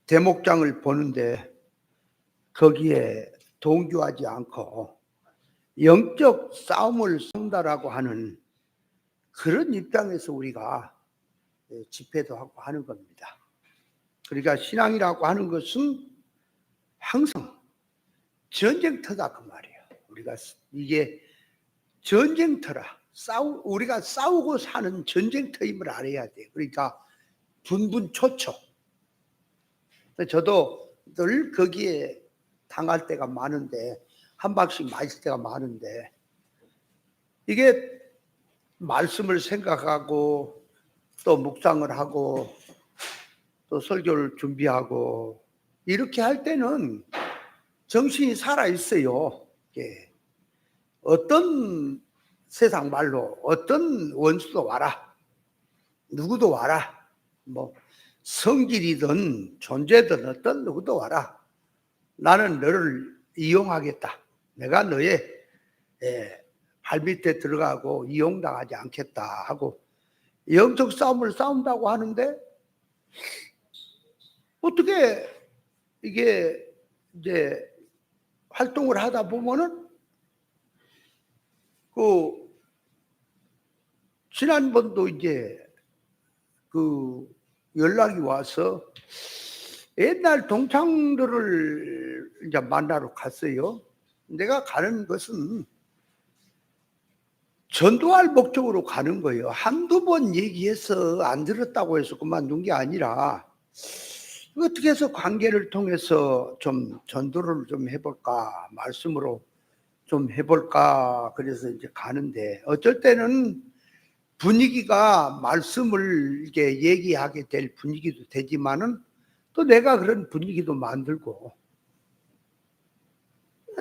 대목장을 보는데 거기에 동조하지 않고 영적 싸움을 싸운다라고 하는 그런 입장에서 우리가 집회도 하고 하는 겁니다. 그러니까 신앙이라고 하는 것은 항상 전쟁터다 그 말이에요. 우리가 이게 전쟁터라, 우리가 싸우고 사는 전쟁터임을 알아야 돼. 그러니까 분분초초. 저도 늘 거기에 당할 때가 많은데, 한 박씩 맞을 때가 많은데, 이게 말씀을 생각하고 또 묵상을 하고 또 설교를 준비하고 이렇게 할 때는 정신이 살아 있어요. 어떤 세상 말로 어떤 원수도 와라, 누구도 와라, 뭐 성질이든 존재든 어떤 누구도 와라, 나는 너를 이용하겠다. 내가 너의 발밑에 들어가고 이용당하지 않겠다 하고 영적 싸움을 싸운다고 하는데, 어떻게 이게 이제 활동을 하다 보면은 지난번도 이제 연락이 와서 옛날 동창들을 이제 만나러 갔어요. 내가 가는 것은 전도할 목적으로 가는 거예요. 한두 번 얘기해서 안 들었다고 해서 그만둔 게 아니라 어떻게 해서 관계를 통해서 좀 전도를 좀 해볼까, 말씀으로 좀 해볼까, 그래서 이제 가는데 어쩔 때는 분위기가 말씀을 이렇게 얘기하게 될 분위기도 되지만은 또 내가 그런 분위기도 만들고,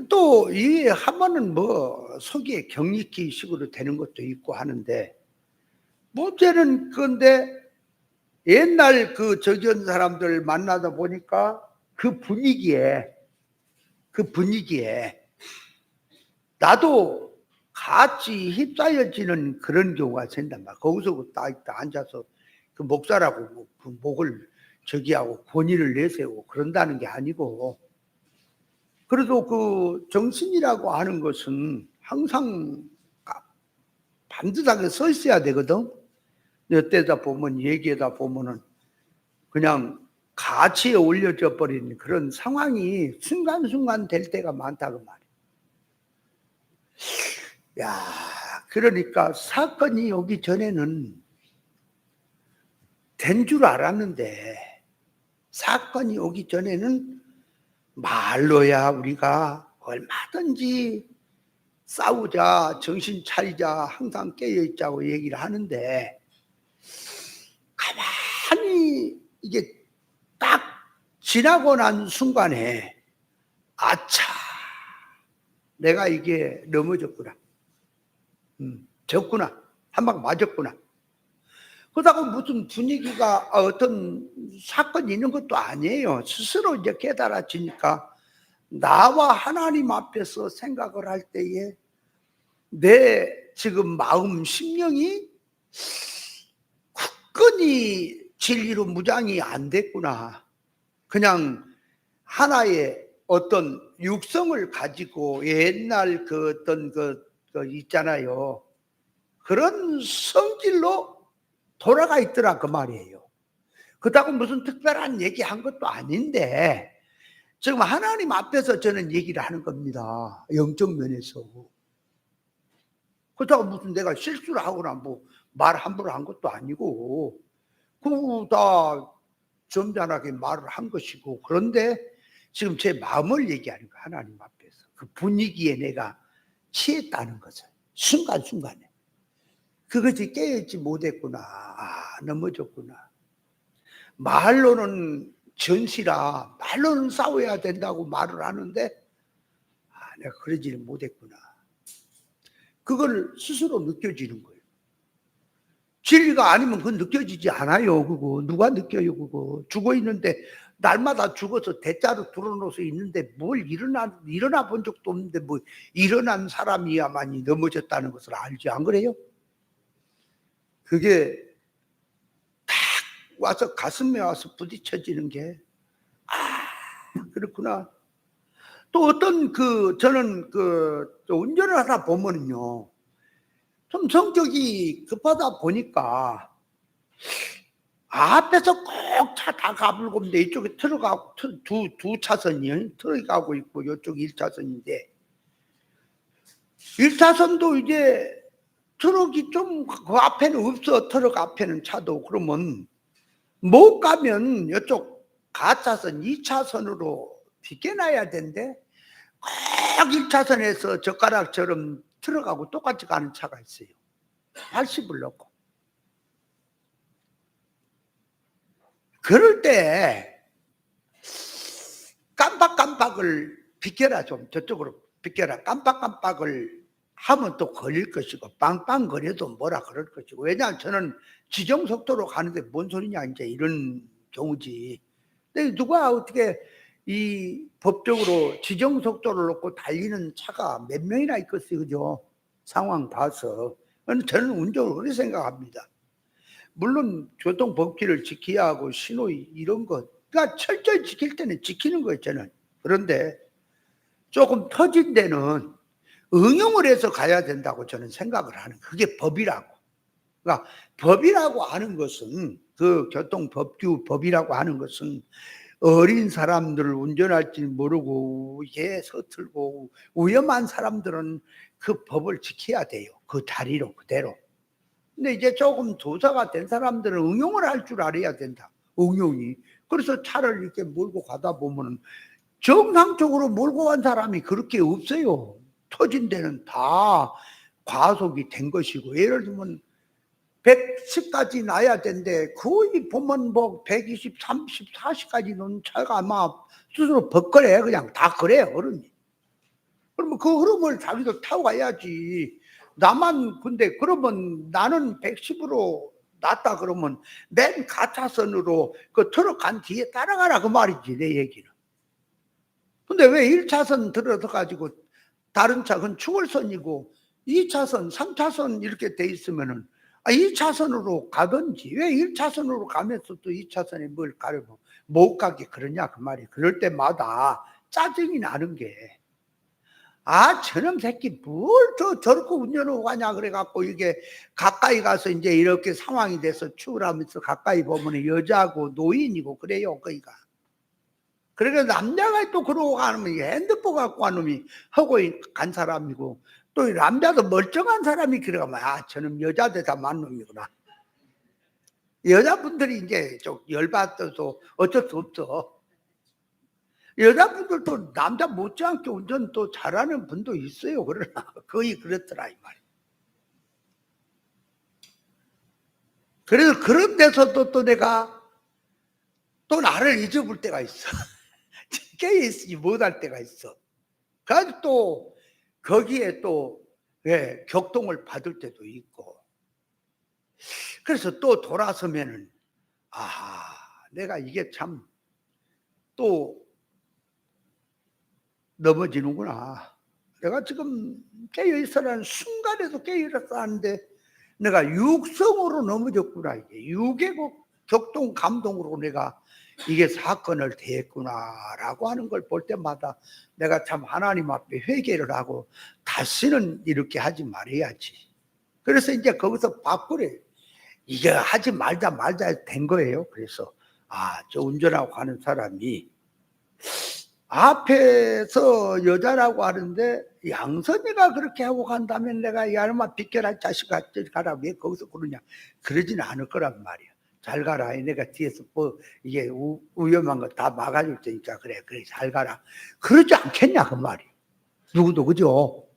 또 이 하면은 뭐 속에 격리기 식으로 되는 것도 있고 하는데, 문제는 그런데 옛날 저기온 사람들 만나다 보니까 그 분위기에 나도 같이 휩싸여지는 그런 경우가 생긴단 말이야. 거기서 딱 앉아서 그 목사라고 그 목을 저기하고 권위를 내세우고 그런다는 게 아니고, 그래도 그 정신이라고 하는 것은 항상 반듯하게 서 있어야 되거든. 어때다 보면, 얘기하다 보면은 그냥 가치에 올려져 버린 그런 상황이 순간순간 될 때가 많다 그 말이야. 야, 그러니까 사건이 오기 전에는 된 줄 알았는데, 사건이 오기 전에는 말로야 우리가 얼마든지 싸우자, 정신 차리자, 항상 깨어있자고 얘기를 하는데, 가만히 이게 딱 지나고 난 순간에 아차, 내가 이게 넘어졌구나, 졌구나, 한 방 맞았구나. 그러다가 무슨 분위기가 어떤 사건이 있는 것도 아니에요. 스스로 이제 깨달아지니까 나와 하나님 앞에서 생각을 할 때에 내 지금 마음 심령이 굳건히 진리로 무장이 안 됐구나. 그냥 하나의 어떤 육성을 가지고 옛날 어떤 있잖아요. 그런 성질로 돌아가 있더라 그 말이에요. 그렇다고 무슨 특별한 얘기 한 것도 아닌데, 지금 하나님 앞에서 저는 얘기를 하는 겁니다. 영적 면에서. 그렇다고 무슨 내가 실수를 하거나 뭐 말 함부로 한 것도 아니고, 그거 다 점잖하게 말을 한 것이고, 그런데 지금 제 마음을 얘기하는 거야, 하나님 앞에서. 그 분위기에 내가 취했다는 것을 순간순간에. 그것이 깨어있지 못했구나. 넘어졌구나. 말로는 전시라, 말로는 싸워야 된다고 말을 하는데, 내가 그러지를 못했구나. 그걸 스스로 느껴지는 거예요. 진리가 아니면 그건 느껴지지 않아요. 그거 누가 느껴요? 그거 죽어 있는데, 날마다 죽어서 대자로 드러놓아서 있는데 뭘 일어나 본 적도 없는데 뭐 일어난 사람이야만이 넘어졌다는 것을 알지, 안 그래요? 그게 딱 와서 가슴에 와서 부딪혀지는 게, 그렇구나. 또 어떤 저는 운전을 하다 보면은요, 좀 성격이 급하다 보니까 앞에서 꼭 차 다 가불고 있는데 이쪽에 트럭하고 두 차선이 트럭이 가고 있고 이쪽 1차선인데 1차선도 이제 트럭이 좀 그 앞에는 없어. 트럭 앞에는 차도. 그러면 못 가면 이쪽 가차선 2차선으로 비껴놔야 되는데 꼭 1차선에서 젓가락처럼 트럭하고 똑같이 가는 차가 있어요. 80을 넣고. 그럴 때 깜빡깜빡을 비켜라. 좀 저쪽으로 비켜라. 깜빡깜빡을 하면 또 걸릴 것이고 빵빵거려도 뭐라 그럴 것이고. 왜냐하면 저는 지정속도로 가는데 뭔 소리냐 이제 이런 경우지. 근데 누가 어떻게 이 법적으로 지정속도를 놓고 달리는 차가 몇 명이나 있겠어요. 그죠? 상황 봐서. 저는 운전을 그렇게 생각합니다. 물론 교통법규를 지켜야 하고 신호 이런 것, 그러니까 철저히 지킬 때는 지키는 거예요 저는. 그런데 조금 터진 데는 응용을 해서 가야 된다고 저는 생각을 하는, 그게 법이라고. 그러니까 법이라고 하는 것은, 그 교통법규 법이라고 하는 것은 어린 사람들을 운전할 줄 모르고 이게 서툴고 위험한 사람들은 그 법을 지켜야 돼요. 그 다리로 그대로. 근데 이제 조금 조사가 된 사람들은 응용을 할 줄 알아야 된다. 응용이. 그래서 차를 이렇게 몰고 가다 보면은 정상적으로 몰고 간 사람이 그렇게 없어요. 터진 데는 다 과속이 된 것이고, 예를 들면 110까지 나야 되는데 거의 보면 뭐 120, 30, 40까지 놓는 차가 아마 스스로 벗거래. 그냥 다 그래요, 어른이. 그러면 그 흐름을 자기도 타고 가야지. 나만, 근데 그러면 나는 110으로 놨다 그러면 맨 가차선으로 그 트럭 간 뒤에 따라가라 그 말이지, 내 얘기는. 근데 왜 1차선 들어서 가지고 다른 차는 추월선이고 2차선, 3차선 이렇게 돼 있으면은 2차선으로 가든지 왜 1차선으로 가면서 또 2차선에 뭘 가려고 못 가게 그러냐 그 말이. 그럴 때마다 짜증이 나는 게, 저놈 새끼 뭘 저렇게 운전하고 가냐 그래갖고, 이게 가까이 가서 이제 이렇게 상황이 돼서 추월하면서 가까이 보면 여자고 노인이고 그래요 거기가. 그러니까 남자가 또 그러고 가는 놈이 핸드폰 갖고 간 놈이 하고 간 사람이고, 또 남자도 멀쩡한 사람이 그래가면 저놈 여자들 다 만 놈이구나. 여자분들이 이제 좀 열받아서 어쩔 수 없어. 여자분들도 남자 못지않게 운전 또 잘하는 분도 있어요. 그러나 거의 그렇더라 이 말이야. 그래서 그런 데서도 또 내가 또 나를 잊어볼 때가 있어. 깨어있지 못할 때가 있어. 그래서 또 거기에 또 격동을 받을 때도 있고. 그래서 또 돌아서면은 내가 이게 참 또 넘어지는구나. 내가 지금 깨어있으라는 순간에도 깨어있었는데 내가 육성으로 넘어졌구나. 이게 육의 격동 감동으로 내가 이게 사건을 대했구나라고 하는 걸 볼 때마다 내가 참 하나님 앞에 회개를 하고 다시는 이렇게 하지 말아야지. 그래서 이제 거기서 바꾸래. 이게 하지 말자 된 거예요. 그래서 저 운전하고 가는 사람이 앞에서 여자라고 하는데 양선이가 그렇게 하고 간다면 내가 야마 비켜라 자식아 가라 왜 거기서 그러냐, 그러지는 않을 거란 말이야. 잘 가라, 내가 뒤에서 뭐 이게 위험한 거 다 막아줄 테니까 그래 잘 가라, 그러지 않겠냐 그 말이. 누구도. 그죠?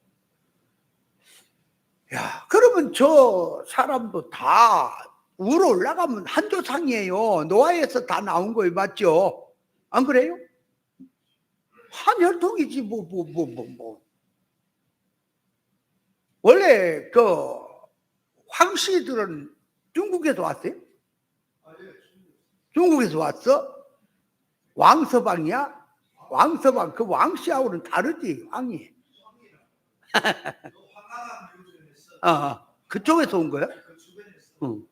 야, 그러면 저 사람도 다 위로 올라가면 한조상이에요. 노아에서 다 나온 거예요. 맞죠? 안 그래요? 한 혈통이지 뭐. 원래 황씨들은 중국에서 왔어요? 중국에서 왔어? 왕서방이야? 왕서방, 그 왕씨하고는 다르지 왕이. 그쪽에서 온 거야? 응.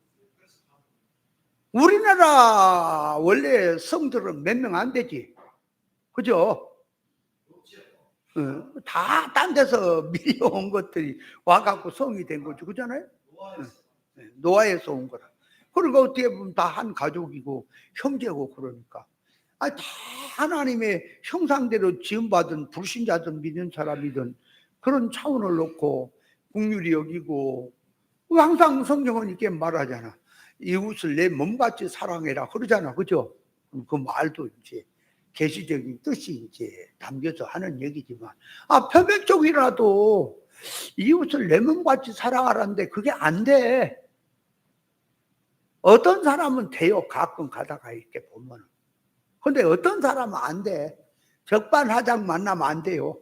우리나라 원래 성들은 몇 명 안 되지. 그죠? 다 딴 데서 밀려온 것들이 와갖고 성이 된 거죠. 그잖아요? 노아에서 온 거라. 그러니까 어떻게 보면 다 한 가족이고 형제고 그러니까. 다 하나님의 형상대로 지음받은 불신자든 믿는 사람이든 그런 차원을 놓고 긍휼히 여기고, 항상 성경은 이렇게 말하잖아. 이웃을 내 몸같이 사랑해라 그러잖아. 그죠? 그 말도 이제 계시적인 뜻이 이제 담겨서 하는 얘기지만, 표면적이라도 이웃을 내 몸같이 사랑하라는데 그게 안 돼. 어떤 사람은 돼요. 가끔 가다가 이렇게 보면은. 근데 어떤 사람은 안 돼. 적반하장 만나면 안 돼요.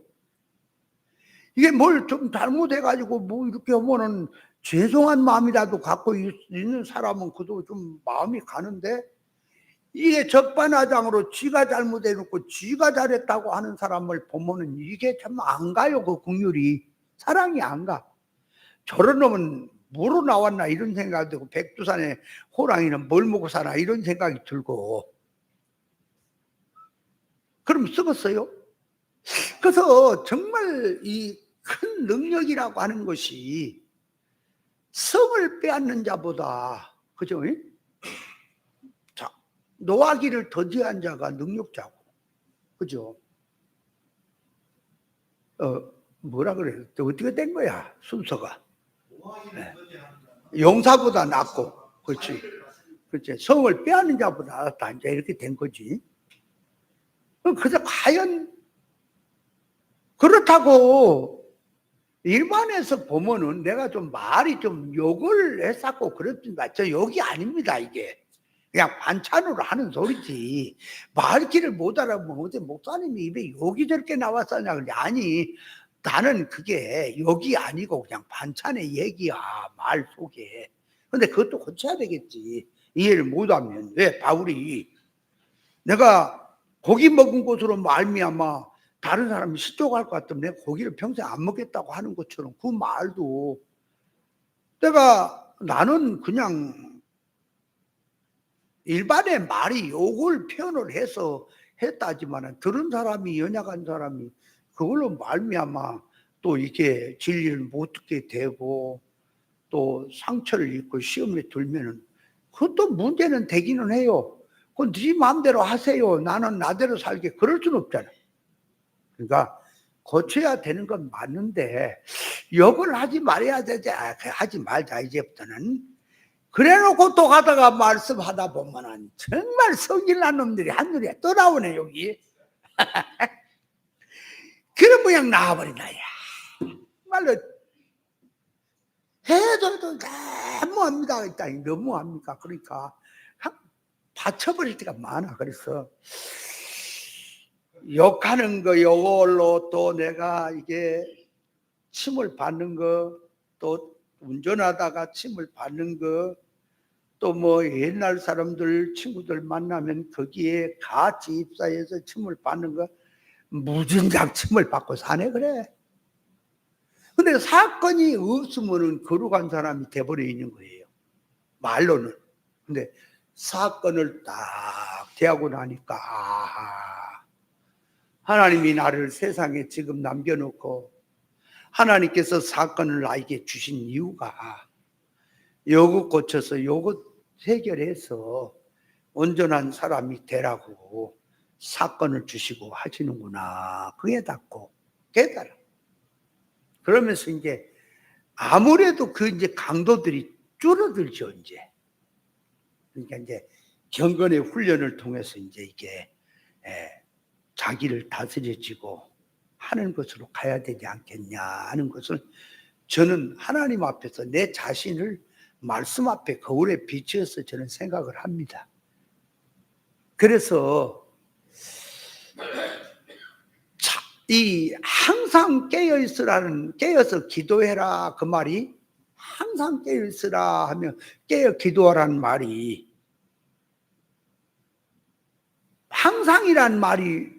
이게 뭘 좀 잘못해가지고 뭐 이렇게 하면은 죄송한 마음이라도 갖고 있는 사람은 그도 좀 마음이 가는데, 이게 적반하장으로 지가 잘못해놓고 지가 잘했다고 하는 사람을 보면은 이게 참 안 가요. 그 긍휼이, 사랑이 안 가. 저런 놈은 뭐로 나왔나 이런 생각이 들고, 백두산의 호랑이는 뭘 먹고 사나 이런 생각이 들고, 그럼 썩었어요. 그래서 정말 이 큰 능력이라고 하는 것이 성을 빼앗는 자보다, 그죠? 자, 노하기를 더디한 자가 능력자고, 그죠? 뭐라 그래요? 어떻게 된 거야 순서가? 네. 용사보다 낫고, 그렇지? 그렇지. 성을 빼앗는 자보다 낫다, 이제 이렇게 된 거지. 그래서 과연 그렇다고 일반에서 보면은 내가 좀 말이 좀 욕을 했었고 그렇습니다. 저 욕이 아닙니다. 이게 그냥 반찬으로 하는 소리지. 말귀를 못 알아보면 어제 목사님이 입에 욕이 저렇게 나왔었냐. 그래. 아니, 나는 그게 욕이 아니고 그냥 반찬의 얘기야, 말 속에. 근데 그것도 고쳐야 되겠지. 이해를 못하면. 왜? 바울이 내가 고기 먹은 것으로 말미암아 다른 사람이 시족할 것 같으면 내가 고기를 평생 안 먹겠다고 하는 것처럼, 그 말도 나는 그냥 일반의 말이 욕을 표현을 해서 했다지만, 들은 사람이, 연약한 사람이 그걸로 말미암아 또 이게 진리를 못 듣게 되고 또 상처를 입고 시험에 들면은 그것도 문제는 되기는 해요. 그건 네 마음대로 하세요, 나는 나대로 살게, 그럴 수는 없잖아요. 그러니까 고쳐야 되는 건 맞는데 욕을 하지 말아야 되지. 하지 말자 이제부터는. 그래놓고 또 가다가 말씀하다 보면은 정말 성질난 놈들이 한눈에 또 나오네 여기. 그런 모양 나와버린다. 야, 말로 해줘도 너무합니다. 너무합니까? 그러니까 받쳐버릴 때가 많아. 그래서 욕하는 거, 요걸로 또 내가 이게 침을 받는 거, 또 운전하다가 침을 받는 거, 또 뭐 옛날 사람들 친구들 만나면 거기에 같이 입사해서 침을 받는 거, 무진장 침을 받고 사네. 그래. 근데 사건이 없으면은 거룩한 사람이 돼버려 있는 거예요, 말로는. 근데 사건을 딱 대하고 나니까, 아하, 하나님이 나를 세상에 지금 남겨놓고 하나님께서 사건을 나에게 주신 이유가 요것 고쳐서 요것 해결해서 온전한 사람이 되라고 사건을 주시고 하시는구나. 그게 닿고 깨달아. 그러면서 이제 아무래도 그 이제 강도들이 줄어들죠, 이제. 그러니까 이제 경건의 훈련을 통해서 이제 이게 자기를 다스려지고 하는 것으로 가야 되지 않겠냐 하는 것을, 저는 하나님 앞에서 내 자신을 말씀 앞에 거울에 비추어서 저는 생각을 합니다. 그래서 이 항상 깨어서 기도해라, 그 말이, 항상 깨어있으라 하면 깨어 기도하라는 말이, 항상이란 말이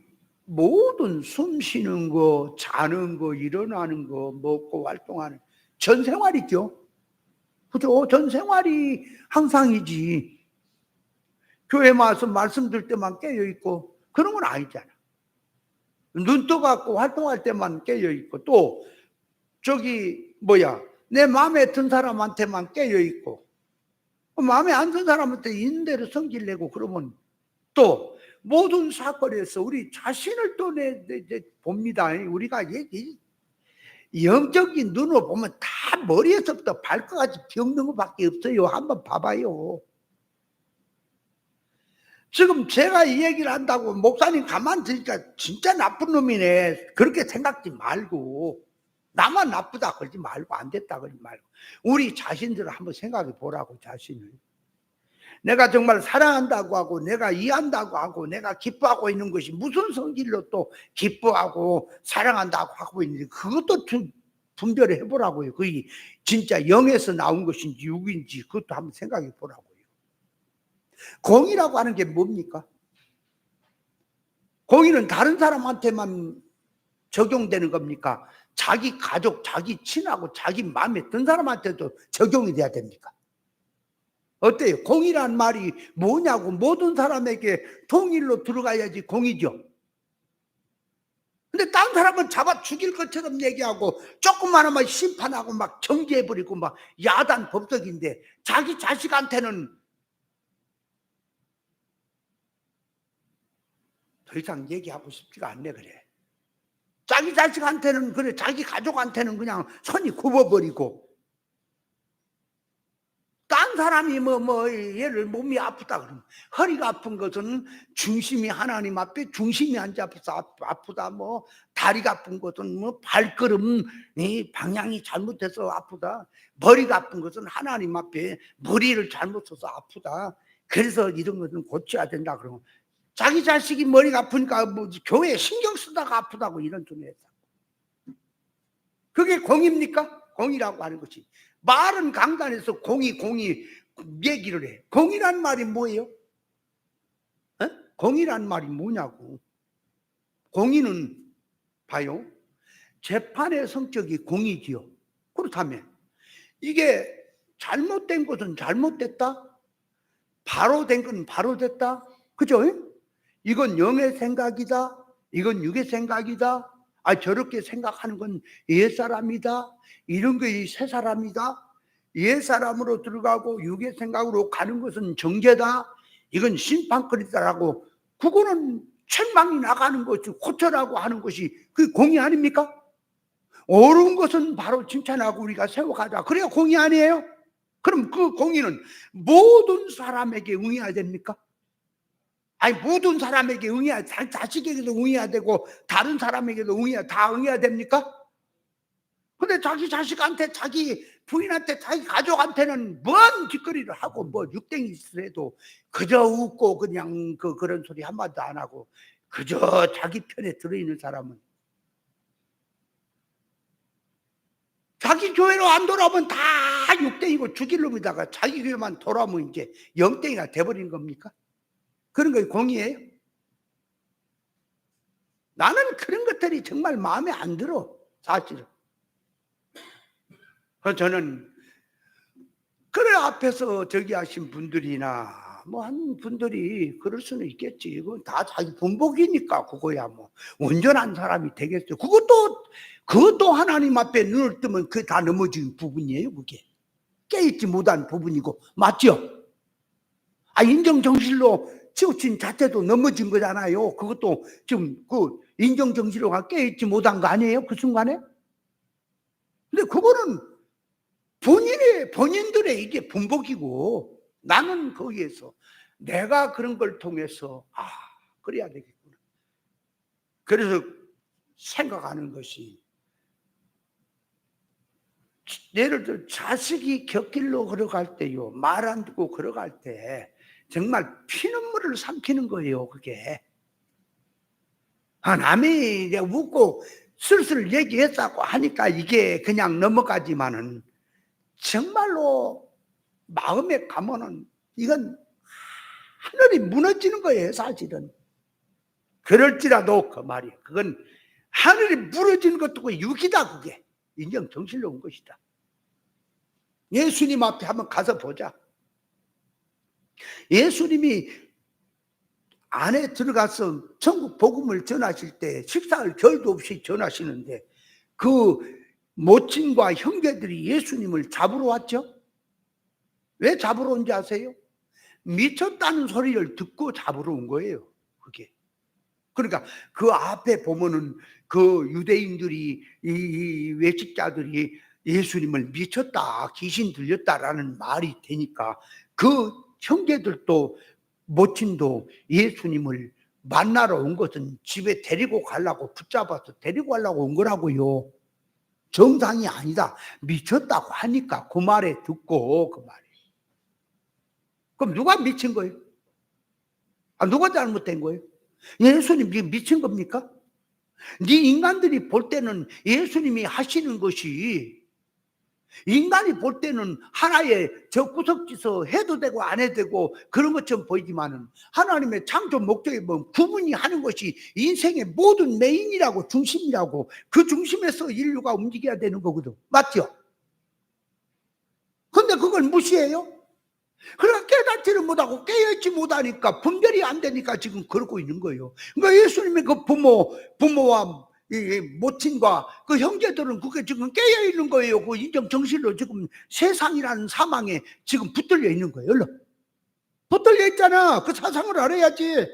모든 숨 쉬는 거, 자는 거, 일어나는 거, 먹고 활동하는 전 생활이죠. 그죠? 전 생활이 항상이지. 교회 와서 말씀 들 때만 깨어있고 그런 건 아니잖아. 눈 떠갖고 활동할 때만 깨어있고 또 내 마음에 든 사람한테만 깨어있고 마음에 안 든 사람한테 있는 대로 성질 내고 그러면 또 모든 사건에서 우리 자신을 또 봅니다. 우리가 영적인 눈으로 보면 다 머리에서부터 발끝까지 병든 것밖에 없어요. 한번 봐봐요. 지금 제가 이 얘기를 한다고 목사님 가만 두니까 진짜 나쁜 놈이네 그렇게 생각지 말고, 나만 나쁘다 그러지 말고, 안 됐다 그러지 말고 우리 자신들을 한번 생각해 보라고. 자신을 내가 정말 사랑한다고 하고 내가 이해한다고 하고 내가 기뻐하고 있는 것이 무슨 성질로 또 기뻐하고 사랑한다고 하고 있는지 그것도 좀 분별을 해보라고요. 그게 진짜 영에서 나온 것인지 육인지 그것도 한번 생각해 보라고요. 공의라고 하는 게 뭡니까? 공의는 다른 사람한테만 적용되는 겁니까? 자기 가족, 자기 친하고 자기 마음에 든 사람한테도 적용이 돼야 됩니까? 어때요? 공의란 말이 뭐냐고. 모든 사람에게 통일로 들어가야지 공의죠. 근데 다른 사람은 잡아 죽일 것처럼 얘기하고 조금만 하면 심판하고 막 정죄해버리고 막 야단 법석인데 자기 자식한테는 더 이상 얘기하고 싶지가 않네. 그래, 자기 자식한테는 그래, 자기 가족한테는 그냥 손이 굽어버리고 딴 사람이 얘를 몸이 아프다 그러면 허리가 아픈 것은 중심이 하나님 앞에 중심이 안 잡혀서 아프다. 다리가 아픈 것은 발걸음이 방향이 잘못해서 아프다. 머리가 아픈 것은 하나님 앞에 머리를 잘못 써서 아프다. 그래서 이런 것은 고쳐야 된다. 그러면 자기 자식이 머리가 아프니까 교회에 신경 쓰다가 아프다고 이런 소리 했다. 그게 공입니까? 공이라고 하는 것이. 말은 강단에서 공의 얘기를 해. 공이란 말이 뭐예요? 공이란 말이 뭐냐고. 공의는 봐요, 재판의 성격이 공이지요. 그렇다면 이게 잘못된 것은 잘못됐다, 바로 된 건 바로 됐다. 그죠? 이건 영의 생각이다, 이건 육의 생각이다, 저렇게 생각하는 건 옛사람이다, 이런 게 새 사람이다, 옛사람으로 들어가고 육의 생각으로 가는 것은 정죄다, 이건 심판거리다라고, 그거는 천망이 나가는 것이 고쳐라고 하는 것이 그 공의 아닙니까? 옳은 것은 바로 칭찬하고 우리가 세워가자, 그래야 공의 아니에요? 그럼 그 공의는 모든 사람에게 응해야 됩니까? 모든 사람에게 응해야, 자식에게도 응해야 되고 다른 사람에게도 다 응해야 됩니까? 근데 자기 자식한테, 자기 부인한테, 자기 가족한테는 뭔 짓거리를 하고 육댕이 있으래도 그저 웃고 그냥 그런 소리 한마디도 안 하고 그저 자기 편에 들어있는 사람은, 자기 교회로 안 돌아오면 다 육댕이고 죽일 놈이다가 자기 교회만 돌아오면 이제 영댕이가 돼버린 겁니까? 그런 게 공의예요? 나는 그런 것들이 정말 마음에 안 들어, 사실은. 그래서 저는 그래, 앞에서 저기 하신 분들이나 한 분들이 그럴 수는 있겠지. 이건 다 자기 본복이니까 그거야 온전한 사람이 되겠죠. 그것도 하나님 앞에 눈을 뜨면 그게 다 넘어진 부분이에요. 그게 깨있지 못한 부분이고, 맞죠? 인정정실로 치우친 자체도 넘어진 거잖아요. 그것도 지금 인정정실로 깨있지 못한 거 아니에요? 그 순간에? 근데 그거는 본인들의 이게 본복이고, 나는 거기에서 내가 그런 걸 통해서 그래야 되겠구나. 그래서 생각하는 것이, 예를 들어 자식이 곁길로 걸어갈 때요, 말 안 듣고 걸어갈 때 정말 피눈물을 삼키는 거예요. 그게 남이 웃고 슬슬 얘기했다고 하니까 이게 그냥 넘어가지만은 정말로 마음에 가면은 이건 하늘이 무너지는 거예요. 사실은 그럴지라도 그 말이, 그건 하늘이 무너지는 것도 그 육이다. 그게 인정 정실로 온 것이다. 예수님 앞에 한번 가서 보자. 예수님이 안에 들어가서 천국 복음을 전하실 때 식사할 겨를도 없이 전하시는데 그 모친과 형제들이 예수님을 잡으러 왔죠. 왜 잡으러 온지 아세요? 미쳤다는 소리를 듣고 잡으러 온 거예요. 그게. 그러니까 그 앞에 보면은 그 유대인들이 이 외식자들이 예수님을 미쳤다, 귀신 들렸다라는 말이 되니까 그 형제들도 모친도 예수님을 만나러 온 것은 집에 데리고 가려고 붙잡아서 데리고 가려고 온 거라고요. 정상이 아니다. 미쳤다고 하니까 그 말에 듣고 그 말이. 그럼 누가 미친 거예요? 누가 잘못된 거예요? 예수님이 미친 겁니까? 네 인간들이 볼 때는 예수님이 하시는 것이 인간이 볼 때는 하나의 저 구석지서 해도 되고 안 해도 되고 그런 것처럼 보이지만은 하나님의 창조 목적에 보면 구분이 하는 것이 인생의 모든 메인이라고 중심이라고 그 중심에서 인류가 움직여야 되는 거거든. 맞죠? 근데 그걸 무시해요? 그러니까 깨닫지를 못하고 깨어있지 못하니까 분별이 안 되니까 지금 그러고 있는 거예요. 그러니까 예수님의 그 부모와 이 모친과 그 형제들은 그게 지금 깨어 있는 거예요. 그 인정 정신으로 지금 세상이라는 사망에 지금 붙들려 있는 거예요. 얼른 붙들려 있잖아. 그 사상을 알아야지.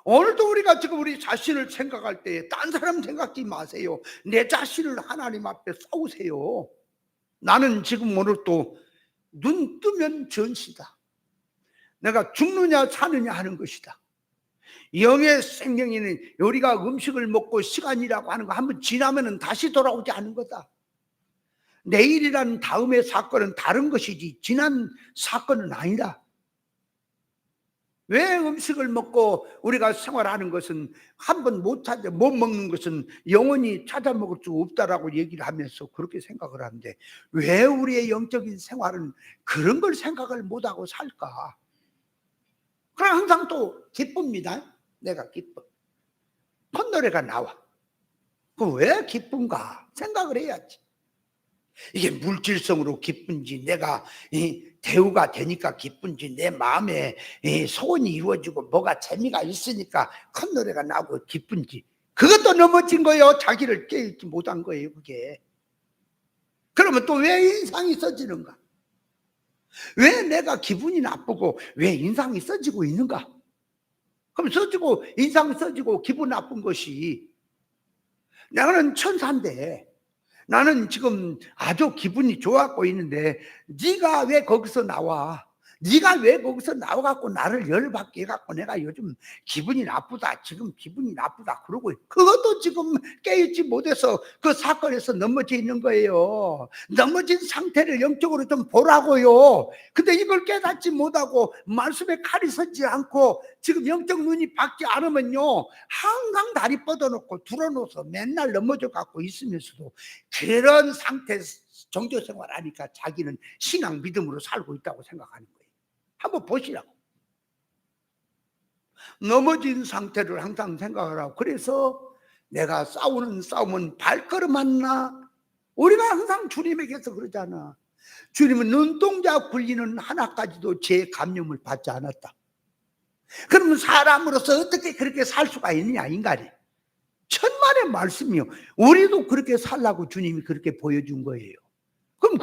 오늘도 우리가 지금 우리 자신을 생각할 때 딴 사람 생각지 마세요. 내 자신을 하나님 앞에 싸우세요. 나는 지금 오늘 또 눈 뜨면 전시다. 내가 죽느냐 사느냐 하는 것이다. 영의 생명이는 우리가 음식을 먹고 시간이라고 하는 거 한번 지나면은 다시 돌아오지 않는 거다. 내일이라는 다음의 사건은 다른 것이지 지난 사건은 아니다. 왜 음식을 먹고 우리가 생활하는 것은 한번 못 먹는 것은 영원히 찾아 먹을 수 없다라고 얘기를 하면서 그렇게 생각을 하는데 왜 우리의 영적인 생활은 그런 걸 생각을 못하고 살까? 그럼 항상 또 기쁩니다. 내가 기뻐. 콧노래가 나와. 그럼 왜 기쁜가? 생각을 해야지. 이게 물질성으로 기쁜지 내가 대우가 되니까 기쁜지 내 마음에 소원이 이루어지고 뭐가 재미가 있으니까 콧노래가 나고 기쁜지 그것도 넘어진 거예요. 자기를 깨닫지 못한 거예요. 그게. 그러면 또 왜 인상이 써지는가? 왜 내가 기분이 나쁘고 왜 인상이 써지고 있는가? 그럼 써지고 인상이 써지고 기분 나쁜 것이 나는 천사인데 나는 지금 아주 기분이 좋았고 있는데 네가 왜 거기서 나와? 네가 왜 거기서 나와갖고 나를 열받게 해갖고 내가 요즘 기분이 나쁘다 지금 기분이 나쁘다 그러고 그것도 지금 깨닫지 못해서 그 사건에서 넘어져 있는 거예요. 넘어진 상태를 영적으로 좀 보라고요. 근데 이걸 깨닫지 못하고 말씀에 칼이 서지 않고 지금 영적 눈이 밝지 않으면요 항상 다리 뻗어놓고 들어놓아서 맨날 넘어져 갖고 있으면서도 그런 상태에서 종교생활 하니까 자기는 신앙 믿음으로 살고 있다고 생각하는 거예요. 한번 보시라고. 넘어진 상태를 항상 생각을 하고 그래서 내가 싸우는 싸움은 발걸음 하나 우리가 항상 주님에게서 그러잖아. 주님은 눈동자 굴리는 하나까지도 제 감염을 받지 않았다. 그러면 사람으로서 어떻게 그렇게 살 수가 있느냐 인간이. 천만의 말씀이요. 우리도 그렇게 살라고 주님이 그렇게 보여준 거예요. 그럼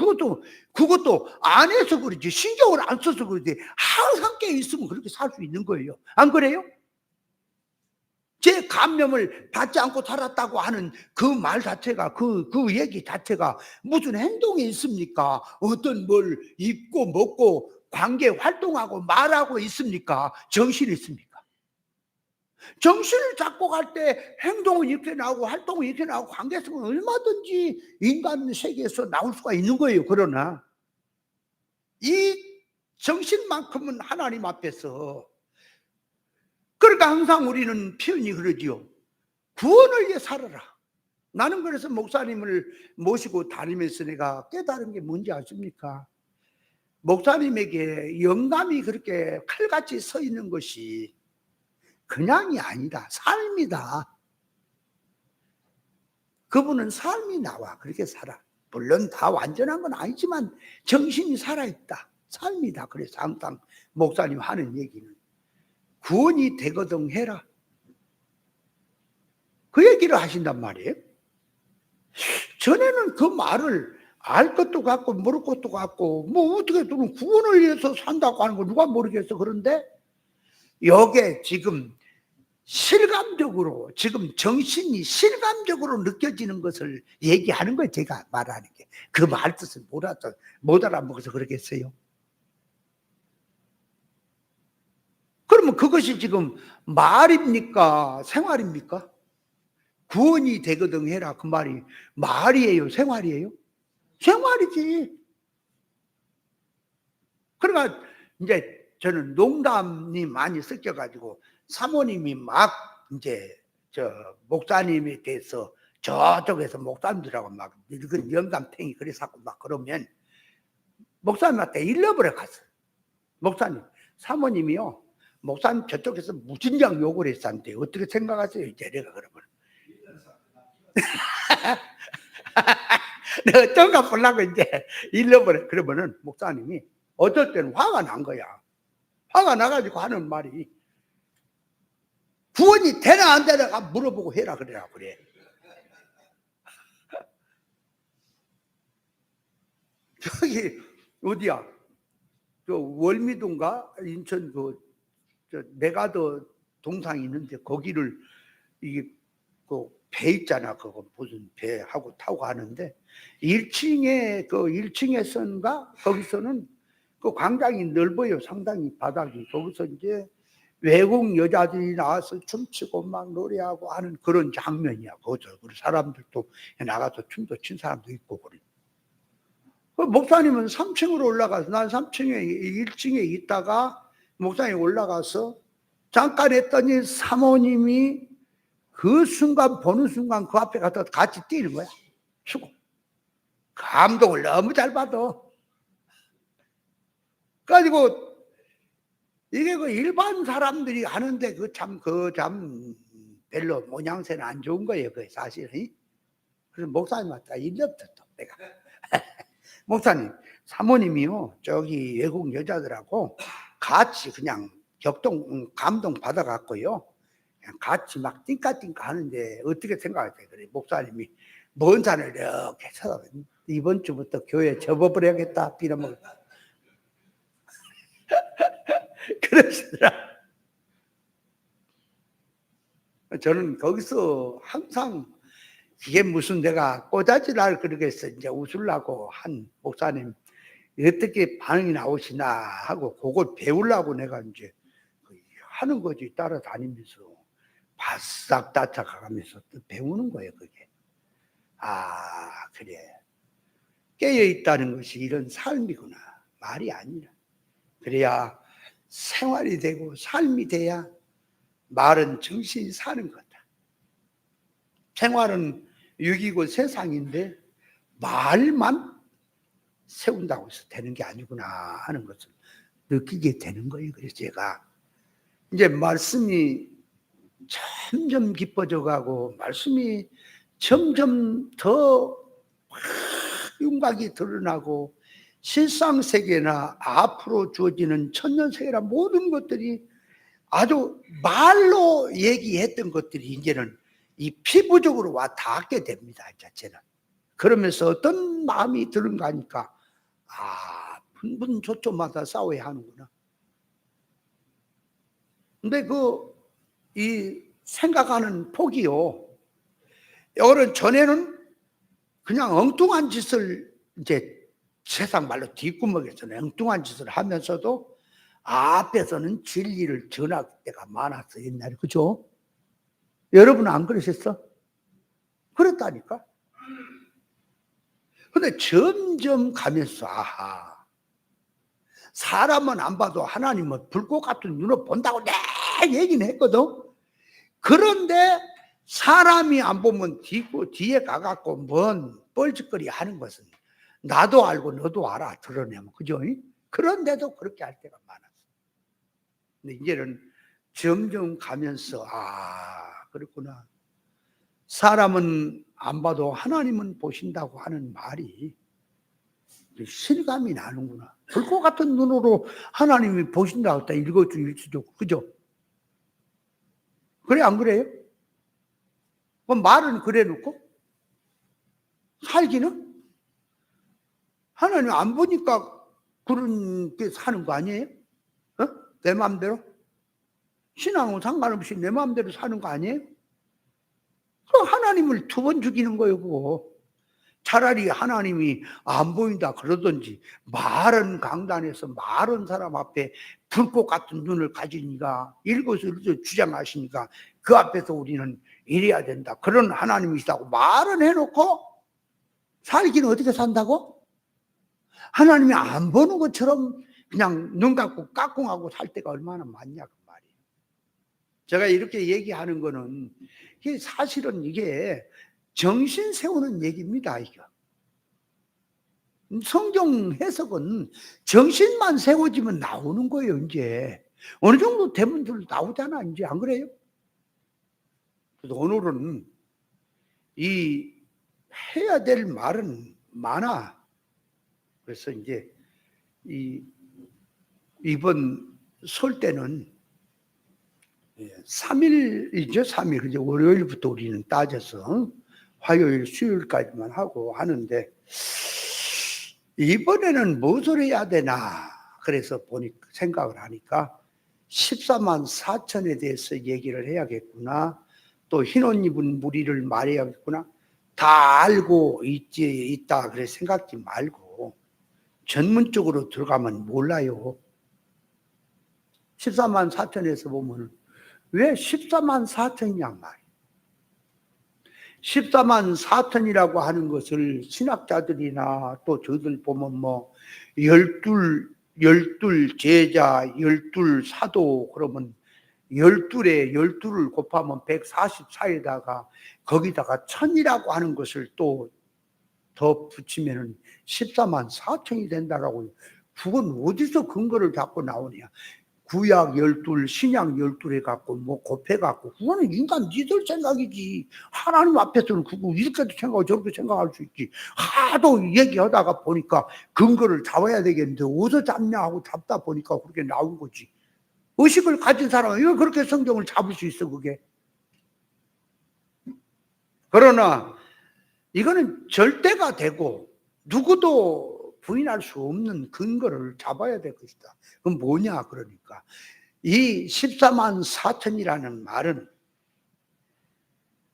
그것도 안 해서 그러지 신경을 안 써서 그러지 항상 깨 있으면 그렇게 살 수 있는 거예요. 안 그래요? 제 감염을 받지 않고 살았다고 하는 그 말 자체가 그 얘기 자체가 무슨 행동이 있습니까? 어떤 뭘 입고 먹고 관계 활동하고 말하고 있습니까? 정신이 있습니까? 정신을 잡고 갈 때 행동은 이렇게 나오고 활동은 이렇게 나오고 관계성은 얼마든지 인간 세계에서 나올 수가 있는 거예요. 그러나 이 정신만큼은 하나님 앞에서 그러니까 항상 우리는 표현이 그러지요. 구원을 위해 살아라. 나는 그래서 목사님을 모시고 다니면서 내가 깨달은 게 뭔지 아십니까? 목사님에게 영감이 그렇게 칼같이 서 있는 것이 그냥이 아니다. 삶이다. 그분은 삶이 나와 그렇게 살아. 물론 다 완전한 건 아니지만 정신이 살아있다. 삶이다. 그래서 항상 목사님 하는 얘기는 구원이 되거든 해라. 그 얘기를 하신단 말이에요. 전에는 그 말을 알 것도 같고 모를 것도 같고 뭐 어떻게 구원을 위해서 산다고 하는 거 누가 모르겠어. 그런데 여기에 지금 실감적으로 지금 정신이 실감적으로 느껴지는 것을 얘기하는 거예요. 제가 말하는 게 그 말 뜻을 못 알아먹어서 그러겠어요. 그러면 그것이 지금 말입니까? 생활입니까? 구원이 되거든 해라. 그 말이 말이에요? 생활이에요? 생활이지. 그러니까 이제 저는 농담이 많이 섞여가지고 사모님이 막 이제 저 목사님에 대해서 저쪽에서 목사님들하고 막 이건 영감탱이 그래서 막 그러면 목사님한테 일러버려 갔어요. 목사님, 사모님이요. 목사님 저쪽에서 무진장 욕을 했었는데 어떻게 생각하세요? 이제 내가 그러면 내가 어떤가 보려고 이제 일러버려. 그러면은 목사님이 어떨 때는 화가 난 거야. 화가 나가지고 하는 말이 구원이 되나 안 되나 물어보고 해라 그래라 그래. 저기 어디야? 저 월미도인가 인천 저 내가더 동상이 있는데 거기를 이게 그 배 있잖아. 그거 무슨 배하고 타고 가는데 1층에 그 1층에선가 거기서는 그 광장이 넓어요. 상당히 바닥이. 거기서 이제 외국 여자들이 나와서 춤추고 막 노래하고 하는 그런 장면이야. 거기서 그리고 사람들도 나가서 춤도 춘 사람도 있고 그래. 그 목사님은 3층으로 올라가서 난 3층에 1층에 있다가 목사님 올라가서 잠깐 했더니 사모님이 그 순간 보는 순간 그 앞에 가서 같이 뛰는 거야. 추고. 감동을 너무 잘 받아. 그래가지고 이게 그 일반 사람들이 하는데 그 참 별로 모양새는 안 좋은 거예요. 그 사실은. 그래서 목사님한테 일렀다 또 내가. 목사님, 사모님이요 저기 외국 여자들하고 같이 그냥 감동 받아갖고요. 그냥 같이 막 띵까띵까 하는데 어떻게 생각하세요? 그래 목사님이 먼 산을 이렇게 쳐다봐. 이번 주부터 교회 접어버려야겠다. 빌어먹을. 그러시더라. 저는 거기서 항상 이게 무슨 내가 꼬자지랄 그러겠어. 이제 웃으려고 한 목사님 어떻게 반응이 나오시나 하고 그걸 배우려고 내가 이제 하는 거지. 따라다니면서 바싹 따라가면서 또 배우는 거예요. 그게. 아 그래. 깨어있다는 것이 이런 삶이구나. 말이 아니라. 그래야 생활이 되고 삶이 돼야 말은 정신이 사는 거다. 생활은 육이고 세상인데 말만 세운다고 해서 되는 게 아니구나 하는 것을 느끼게 되는 거예요. 그래서 제가 이제 말씀이 점점 깊어져 가고 말씀이 점점 더 윤곽이 드러나고 실상세계나 앞으로 주어지는 천년세계나 모든 것들이 아주 말로 얘기했던 것들이 이제는 이 피부적으로 와 닿게 됩니다. 자체는. 그러면서 어떤 마음이 드는가 하니까 분분 조초마다 싸워야 하는구나. 근데 이 생각하는 폭이요. 이거는 전에는 그냥 엉뚱한 짓을 이제 세상 말로 뒷구멍에서는 엉뚱한 짓을 하면서도 앞에서는 진리를 전할 때가 많았어 옛날에. 그죠? 여러분은 안 그러셨어? 그랬다니까. 근데 점점 가면서 사람은 안 봐도 하나님은 불꽃 같은 눈을 본다고 내 얘기는 했거든. 그런데 사람이 안 보면 뒤에 가갖고 뭔 뻘짓거리 하는 것은 나도 알고 너도 알아. 드러내면. 그죠? 그런데도 그렇게 할 때가 많았어. 근데 이제는 점점 가면서 그렇구나. 사람은 안 봐도 하나님은 보신다고 하는 말이 실감이 나는구나. 불꽃 같은 눈으로 하나님이 보신다고 했다. 읽어줄 수도 있고. 그죠? 그래, 안 그래요? 그럼 말은 그래 놓고 살기는 하나님 안 보니까 그런 게 사는 거 아니에요? 어? 내 마음대로? 신앙은 상관없이 내 마음대로 사는 거 아니에요? 그럼 하나님을 두 번 죽이는 거예요, 그거. 차라리 하나님이 안 보인다 그러든지, 마른 강단에서 마른 사람 앞에 불꽃 같은 눈을 가지니까 일거수일투 주장하시니까 그 앞에서 우리는 이래야 된다, 그런 하나님이시다고 말은 해놓고 살기는 어떻게 산다고? 하나님이 안 보는 것처럼 그냥 눈 감고 까꿍하고 살 때가 얼마나 많냐 그 말이에요. 제가 이렇게 얘기하는 거는 이게 사실은 이게 정신 세우는 얘기입니다. 이거 성경 해석은 정신만 세워지면 나오는 거예요. 이제 어느 정도 되면 나오잖아. 이제 안 그래요? 그래서 오늘은 이 해야 될 말은 많아. 그래서 이제 이번 설 때는 3일이죠. 3일. 이제 월요일부터 우리는 따져서 화요일, 수요일까지만 하고 하는데, 이번에는 무엇을 해야 되나 그래서 생각을 하니까 14만 4천에 대해서 얘기를 해야겠구나, 또 흰옷 입은 무리를 말해야겠구나. 다 알고 있다 그래 생각지 말고 전문적으로 들어가면 몰라요. 14만 4천에서 보면 왜 14만 4천이냐 말이에요. 14만 4천이라고 하는 것을 신학자들이나 또 저들 보면 뭐 열둘 제자, 열둘 사도, 그러면 열둘에 열둘을 곱하면 144에다가 거기다가 천이라고 하는 것을 또 더 붙이면은 14만 4천이 된다라고. 그건 어디서 근거를 잡고 나오냐? 구약 12, 신약 12해 갖고 뭐 곱해 갖고, 그거는 인간 니들 생각이지. 하나님 앞에서는 그거 이렇게도 생각하고 저렇게 생각할 수 있지. 하도 얘기하다가 보니까 근거를 잡아야 되겠는데 어디서 잡냐 하고 잡다 보니까 그렇게 나온 거지. 의식을 가진 사람은 왜 그렇게 성경을 잡을 수 있어, 그게? 그러나 이거는 절대가 되고 누구도 부인할 수 없는 근거를 잡아야 될 것이다. 그건 뭐냐 그러니까 이 14만 4천이라는 말은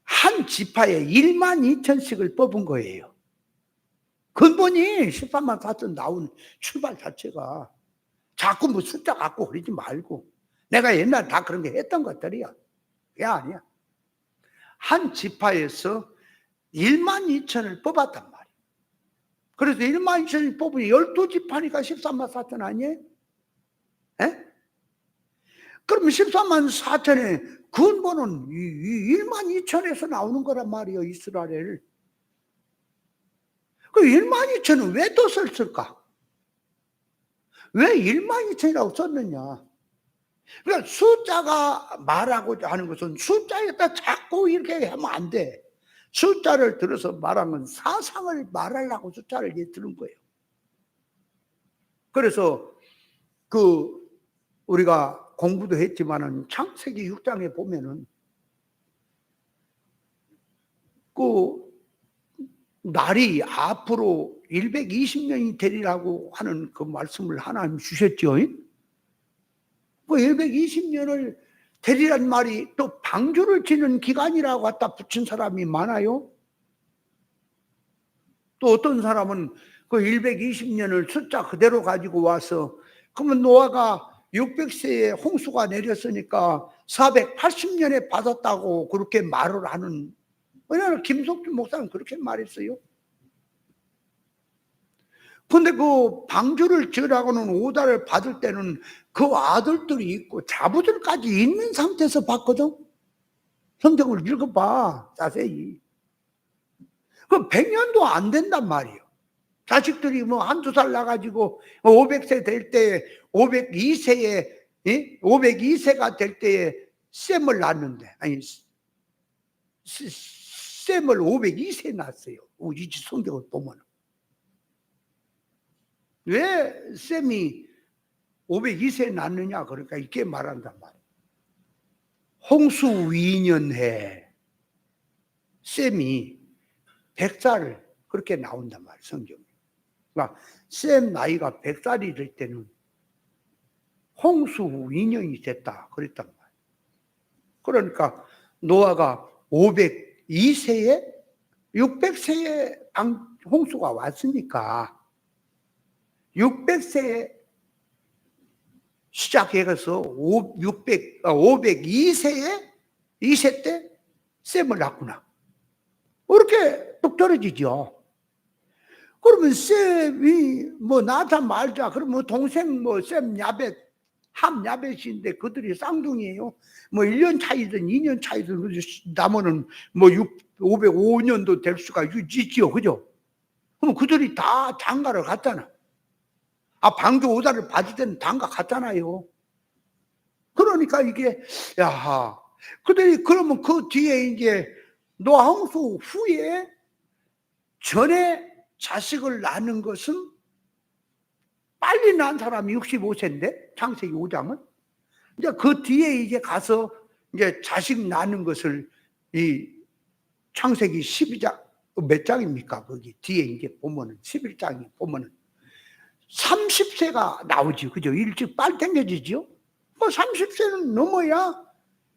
한 지파에 1만 2천씩을 뽑은 거예요. 근본이 14만 4천 나온 출발 자체가 자꾸 뭐 숫자 갖고 그러지 말고, 내가 옛날 다 그런 게 했던 것들이야. 그게 아니야. 한 지파에서 1만 2천을 뽑았단 말이에요. 그래서 1만 2천을 뽑으니 12지파니까 14만 4천 아니에요? 에? 그럼 14만 4천의 근본은 1만 2천에서 나오는 거란 말이에요, 이스라엘. 그 1만 2천은 왜 또 썼을까? 왜 1만 2천이라고 썼느냐? 그러니까 숫자가 말하고자 하는 것은 숫자에다 자꾸 이렇게 하면 안 돼. 숫자를 들어서 말하면 사상을 말하려고 숫자를 들은 거예요. 그래서 우리가 공부도 했지만은 창세기 6장에 보면은 날이 앞으로 120년이 되리라고 하는 그 말씀을 하나님 주셨죠. 그 120년을 되리란 말이 또 방주를 치는 기간이라고 갖다 붙인 사람이 많아요. 또 어떤 사람은 그 120년을 숫자 그대로 가지고 와서, 그러면 노아가 600세에 홍수가 내렸으니까 480년에 받았다고 그렇게 말을 하는, 왜냐하면 김석준 목사는 그렇게 말했어요. 근데 그 방주를 지으라고는 오다를 받을 때는 그 아들들이 있고 자부들까지 있는 상태에서 받거든. 성경을 읽어봐 자세히. 그 100년도 안 된단 말이에요. 자식들이 뭐 한두 살 나가지고 500세 될 때, 502세에 502세가 될 때에 셈을 낳는데, 아니 셈을 502세 낳았어요. 우리 성경을 보면. 왜 셈이 502세에 낳느냐? 그러니까 이렇게 말한단 말이에요. 홍수위년해 셈이 100살 그렇게 나온단 말이에요, 성경에. 그러니까 셈 나이가 100살이 될 때는 홍수위년이 됐다 그랬단 말이에요. 그러니까 노아가 502세에 600세에 홍수가 왔으니까 600세에 시작해서 502세에 2세 때 셈을 낳구나. 그렇게 뚝 떨어지죠. 그러면 셈이 뭐 낳자 말자 그러면 동생 뭐 셈 야벳 함 야벳인데 그들이 쌍둥이에요. 뭐 1년 차이든 2년 차이든 나면은 뭐 505년도 될 수가 있지요. 그죠? 그럼 그들이 다 장가를 갔잖아. 방주 오다를 받을 때는 장가 갔잖아요. 그러니까 이게 야하 그들이 그러면 그 뒤에 이제 노아 홍수 후에 전에 자식을 낳는 것은 빨리 낳은 사람이 65세인데 창세기 5장은 이제 그 뒤에 이제 가서 이제 자식 낳는 것을 이 창세기 12장 몇 장입니까? 거기 뒤에 이제 보면은 11장에 보면은 30세가 나오지. 그죠? 일찍 빨리 당겨지죠? 뭐 30세는 넘어야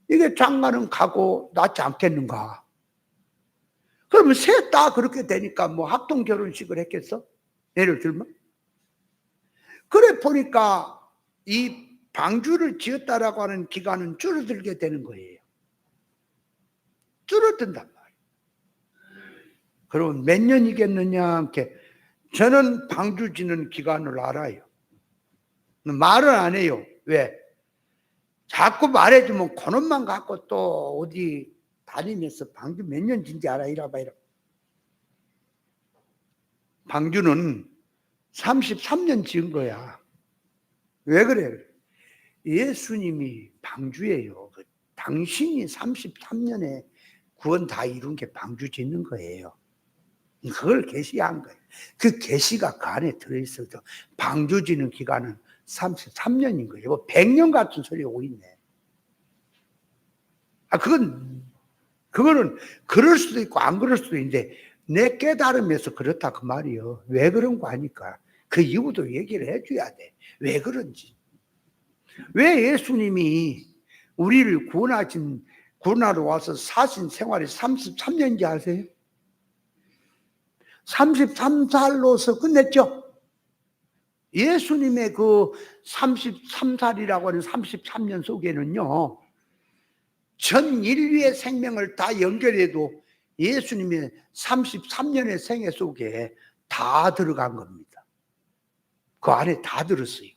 이게 장가는 가고 낫지 않겠는가? 그러면 셋 다 그렇게 되니까 뭐 합동 결혼식을 했겠어? 예를 들면? 그래 보니까 이 방주를 지었다라고 하는 기간은 줄어들게 되는 거예요. 줄어든단 말이에요. 그럼 몇 년이겠느냐? 이렇게 저는 방주 짓는 기간을 알아요. 말은 안 해요. 왜? 자꾸 말해주면 그놈만 갖고 또 어디 다니면서 방주 몇 년 진지 알아? 이라봐. 방주는 33년 지은 거야. 왜 그래? 예수님이 방주예요. 당신이 33년에 구원 다 이룬 게 방주 짓는 거예요. 그걸 계시한 거예요. 그 계시가 그 안에 들어있어도 방주 짓는 기간은 33년인 거예요. 뭐 100년 같은 소리 오고 있네. 그거는 그럴 수도 있고 안 그럴 수도 있는데 내 깨달음에서 그렇다 그 말이요. 왜 그런 거 아니까 그 이유도 얘기를 해줘야 돼. 왜 그런지. 왜 예수님이 우리를 구원하러 와서 사신 생활이 33년인지 아세요? 33살로서 끝냈죠. 예수님의 그 33살이라고 하는 33년 속에는요, 전 인류의 생명을 다 연결해도 예수님의 33년의 생애 속에 다 들어간 겁니다. 그 안에 다 들었어요.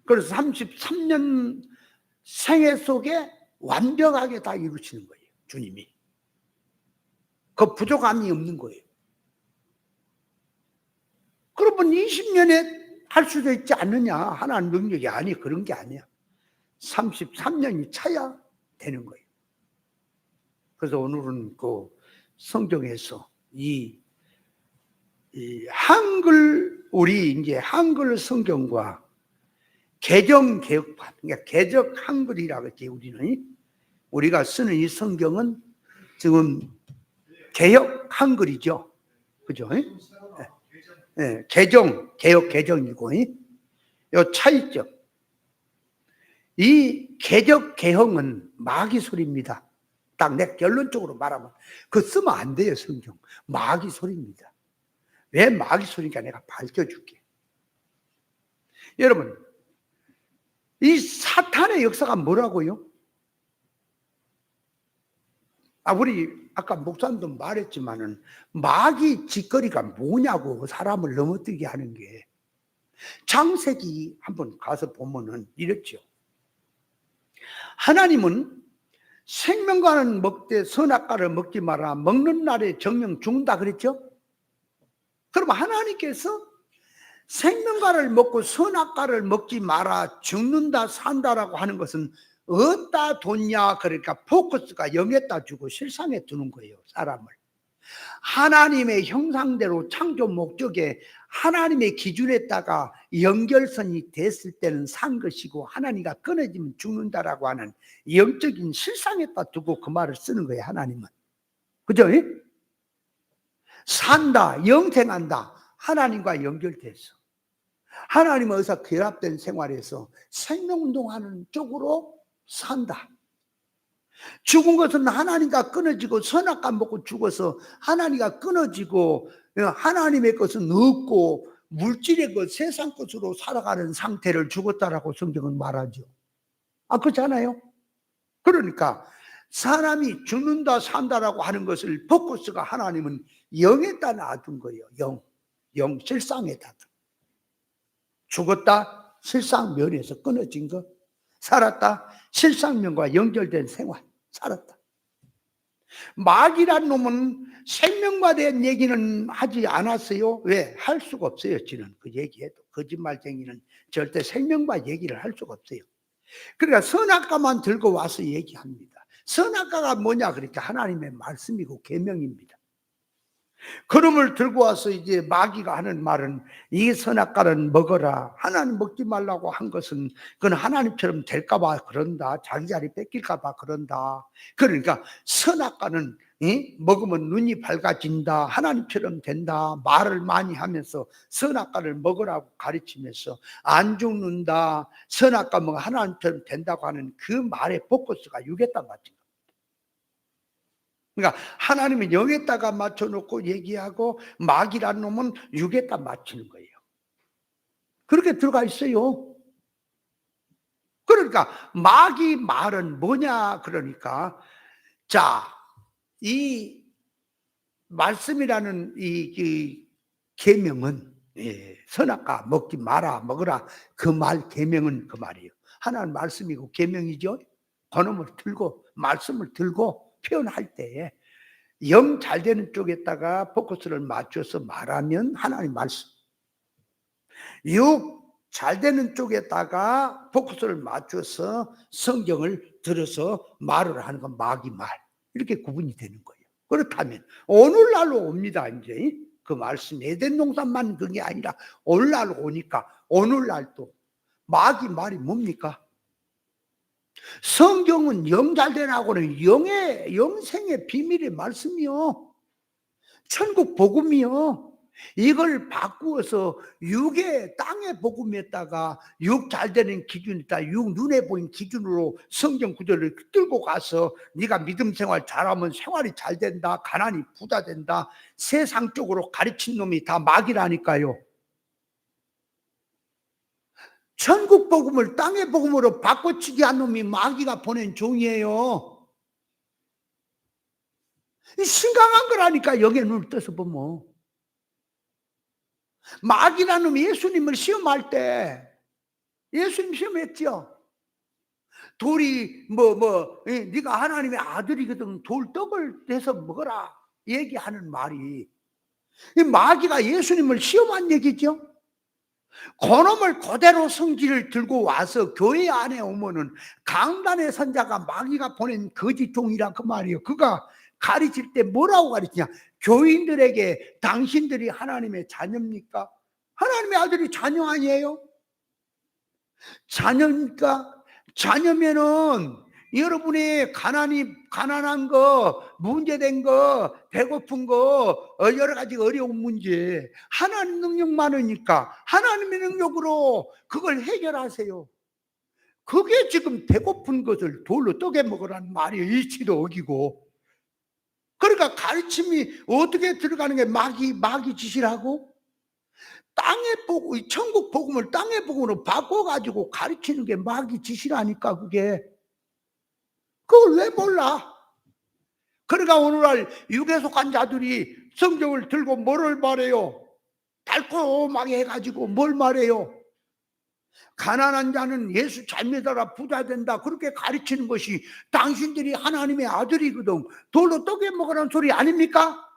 그래서 33년 생애 속에 완벽하게 다 이루시는 거예요. 주님이. 그 부족함이 없는 거예요. 그러면 20년에 할 수도 있지 않느냐? 하나님 능력이 아니 그런 게 아니야. 33년이 차야 되는 거예요. 그래서 오늘은 그 성경에서 이 한글 우리 이제 한글 성경과 개정 개혁판, 그러니까 개적 한글이라고 했지. 우리가 쓰는 이 성경은 지금 개혁 한글이죠, 그죠? 네, 개정 개혁 개정이고 요 차이점. 이 개적 개혁은 마귀 소리입니다. 딱 내 결론적으로 말하면 그거 쓰면 안 돼요. 성경 마귀 소리입니다. 왜 마귀 소리인가 내가 밝혀줄게. 여러분, 이 사탄의 역사가 뭐라고요? 우리 아까 목사님도 말했지만은 마귀 짓거리가 뭐냐고 사람을 넘어뜨게 하는 게. 창세기 한번 가서 보면은 이랬죠. 하나님은 생명과는 먹되 선악과를 먹지 마라. 먹는 날에 정령 죽는다 그랬죠? 그럼 하나님께서 생명과를 먹고 선악과를 먹지 마라, 죽는다 산다라고 하는 것은 어디다 뒀냐? 그러니까 포커스가 영에다 주고 실상에 두는 거예요, 사람을. 하나님의 형상대로 창조 목적에 하나님의 기준에다가 연결선이 됐을 때는 산 것이고 하나님과 끊어지면 죽는다라고 하는 영적인 실상에다 두고 그 말을 쓰는 거예요. 하나님은. 그죠? 산다, 영생한다. 하나님과 연결돼서 하나님과 의사 결합된 생활에서 생명운동하는 쪽으로 산다. 죽은 것은 하나님과 끊어지고 선악과 먹고 죽어서 하나님과 끊어지고 하나님의 것은 없고 물질의 것 세상 것으로 살아가는 상태를 죽었다라고 성경은 말하죠. 그렇잖아요. 그러니까 사람이 죽는다 산다라고 하는 것을 포커스가 하나님은 영에다 놔둔 거예요. 영 실상에다. 죽었다 실상면에서 끊어진 것, 살았다 실상면과 연결된 생활 살았다. 마귀란 놈은 생명과 대한 얘기는 하지 않았어요. 왜? 할 수가 없어요. 지는 그 얘기해도 거짓말쟁이는 절대 생명과 얘기를 할 수가 없어요. 그러니까 선악과만 들고 와서 얘기합니다. 선악과가 뭐냐? 그러니까 하나님의 말씀이고 계명입니다. 그름을 들고 와서 이제 마귀가 하는 말은 이 선악과는 먹어라. 하나님 먹지 말라고 한 것은 그건 하나님처럼 될까봐 그런다. 자기 자리 뺏길까봐 그런다. 그러니까 선악과는 먹으면 눈이 밝아진다. 하나님처럼 된다. 말을 많이 하면서 선악과를 먹으라고 가르치면서 안 죽는다. 선악과 먹으면 하나님처럼 된다고 하는 그 말의 포커스가 유괴단 같은 거. 그러니까 하나님은 영에다가 맞춰놓고 얘기하고 마귀란 놈은 육에다 맞추는 거예요. 그렇게 들어가 있어요. 그러니까 마귀 말은 뭐냐? 그러니까 자, 이 말씀이라는 이 계명은 선악과 먹지 마라 먹으라 그 말 계명은 그 말이에요. 하나님 말씀이고 계명이죠. 그놈을 들고 말씀을 들고 표현할 때 영 잘 되는 쪽에다가 포커스를 맞춰서 말하면 하나님 말씀, 육 잘 되는 쪽에다가 포커스를 맞춰서 성경을 들어서 말을 하는 건 마귀 말, 이렇게 구분이 되는 거예요. 그렇다면 오늘날로 옵니다. 이제 그 말씀 에덴 동산만 그게 아니라 오늘날로 오니까 오늘날도 마귀 말이 뭡니까? 성경은 영 잘 되라고는 영생의 비밀의 말씀이요. 천국 복음이요. 이걸 바꾸어서 육의 땅의 복음에다가 육 잘 되는 기준이다. 육 눈에 보인 기준으로 성경 구절을 끌고 가서 네가 믿음 생활 잘하면 생활이 잘 된다. 가난이 부자 된다. 세상 쪽으로 가르친 놈이 다 마귀라니까요. 천국 복음을 땅의 복음으로 바꿔치기 한 놈이 마귀가 보낸 종이에요. 심각한 거라니까. 여기에 눈을 떠서 보면 마귀라는 놈이 예수님을 시험할 때 예수님 시험했죠. 돌이 네가 하나님의 아들이거든 돌 떡을 대서 먹어라 얘기하는 말이 이 마귀가 예수님을 시험한 얘기죠. 그놈을 그대로 성질을 들고 와서 교회 안에 오면은 강단의 선자가 마귀가 보낸 거짓 종이라 그 말이에요. 그가 가르칠 때 뭐라고 가르치냐? 교인들에게 당신들이 하나님의 자녀입니까? 하나님의 아들이 자녀 아니에요? 자녀입니까? 자녀면은 여러분이 가난한 거, 문제된 거, 배고픈 거, 여러 가지 어려운 문제, 하나님 능력 많으니까 하나님의 능력으로 그걸 해결하세요. 그게 지금 배고픈 것을 돌로 떡에 먹으라는 말이에요. 이치도 어기고. 그러니까 가르침이 어떻게 들어가는 게 마귀 짓이라고? 땅의 복음, 천국 복음을 땅의 복음으로 바꿔가지고 가르치는 게 마귀 짓이라니까 그게. 그걸 왜 몰라? 그러니까 오늘날 육에 속한 자들이 성경을 들고 뭐를 말해요? 달콤하게 해가지고 뭘 말해요? 가난한 자는 예수 잘 믿어라 부자 된다 그렇게 가르치는 것이 당신들이 하나님의 아들이거든 돌로 떡에 먹으라는 소리 아닙니까?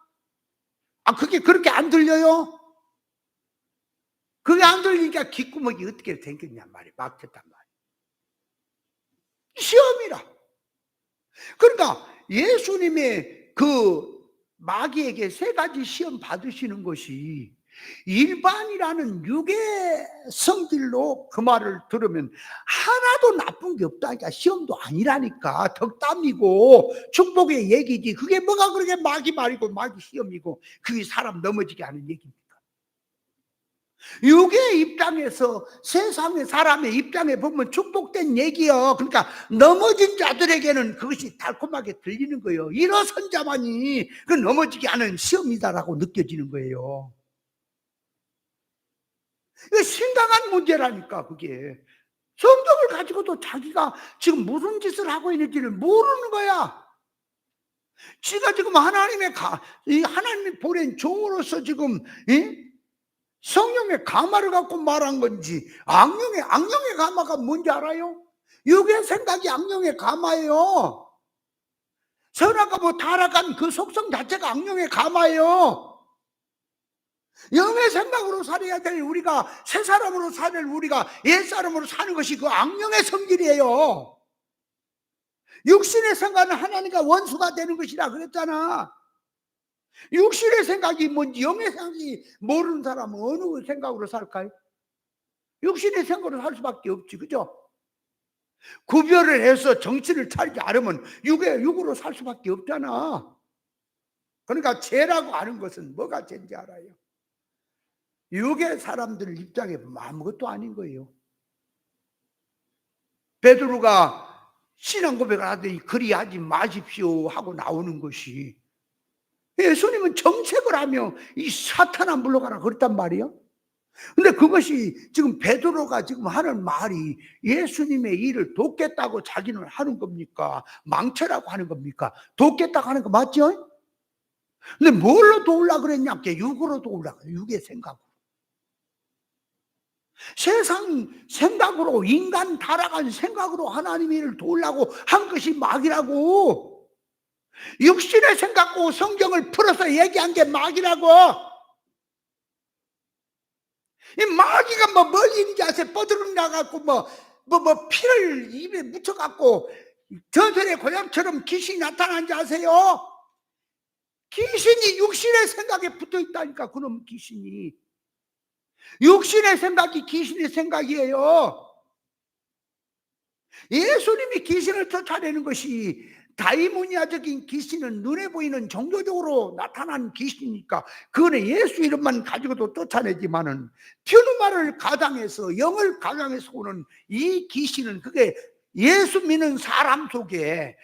그게 그렇게 안 들려요? 그게 안 들리니까 귓구멍이 어떻게 생겼냔 말이에요. 막혔단 말이에요. 시험이라. 그러니까 예수님의 그 마귀에게 세 가지 시험 받으시는 것이 일반이라는 육의 성질로 그 말을 들으면 하나도 나쁜 게 없다니까. 시험도 아니라니까. 덕담이고 축복의 얘기지. 그게 뭐가 그렇게 마귀 말이고 마귀 시험이고 그게 사람 넘어지게 하는 얘기입니까? 육의 입장에서, 세상의 사람의 입장에 보면 축복된 얘기요. 그러니까 넘어진 자들에게는 그것이 달콤하게 들리는 거예요. 일어선 자만이 그 넘어지게 하는 시험이다라고 느껴지는 거예요. 이거 심각한 문제라니까. 그게 성경을 가지고도 자기가 지금 무슨 짓을 하고 있는지를 모르는 거야. 지가 지금 하나님이 보낸 종으로서 지금 성령의 가마를 갖고 말한 건지, 악령의 가마가 뭔지 알아요? 육의 생각이 악령의 가마예요. 선악과 타락한 그 속성 자체가 악령의 가마예요. 영의 생각으로 살아야 될 우리가, 새 사람으로 살 우리가 옛 사람으로 사는 것이 그 악령의 성질이에요. 육신의 생각은 하나님과 원수가 되는 것이라 그랬잖아. 육신의 생각이 뭔지 영의 생각이 모르는 사람은 어느 생각으로 살까요? 육신의 생각으로 살 수밖에 없지, 그죠? 구별을 해서 정신을 차리지 않으면 육으로 살 수밖에 없잖아. 그러니까 죄라고 하는 것은 뭐가 죄인지 알아요? 육의 사람들 입장에 보면 아무것도 아닌 거예요. 베드로가 신앙 고백을 하더니 그리하지 마십시오 하고 나오는 것이, 예수님은 정책을 하며 이 사탄아 물러가라 그랬단 말이에요. 근데 그것이 지금 베드로가 지금 하는 말이 예수님의 일을 돕겠다고 자기는 하는 겁니까? 망쳐라고 하는 겁니까? 돕겠다고 하는 거 맞죠? 근데 뭘로 도우려고 그랬냐? 육으로 도우려고, 육의 생각으로. 세상 생각으로, 인간 타락한 생각으로 하나님의 일을 도우려고 한 것이 마귀라고. 육신의 생각고 성경을 풀어서 얘기한 게 마귀라고. 이 마귀가 뭐 멀리 있는지 아세요? 뻐드름 나갖고 피를 입에 묻혀갖고 전설의 고향처럼 귀신이 나타난지 아세요? 귀신이 육신의 생각에 붙어 있다니까. 그놈 귀신이, 육신의 생각이 귀신의 생각이에요. 예수님이 귀신을 쫓아내는 것이, 다이모니아적인 귀신은 눈에 보이는 종교적으로 나타난 귀신이니까 그거는 예수 이름만 가지고도 쫓아내지만은 퓨누마를 가장해서, 영을 가장해서 오는 이 귀신은, 그게 예수 믿는 사람 속에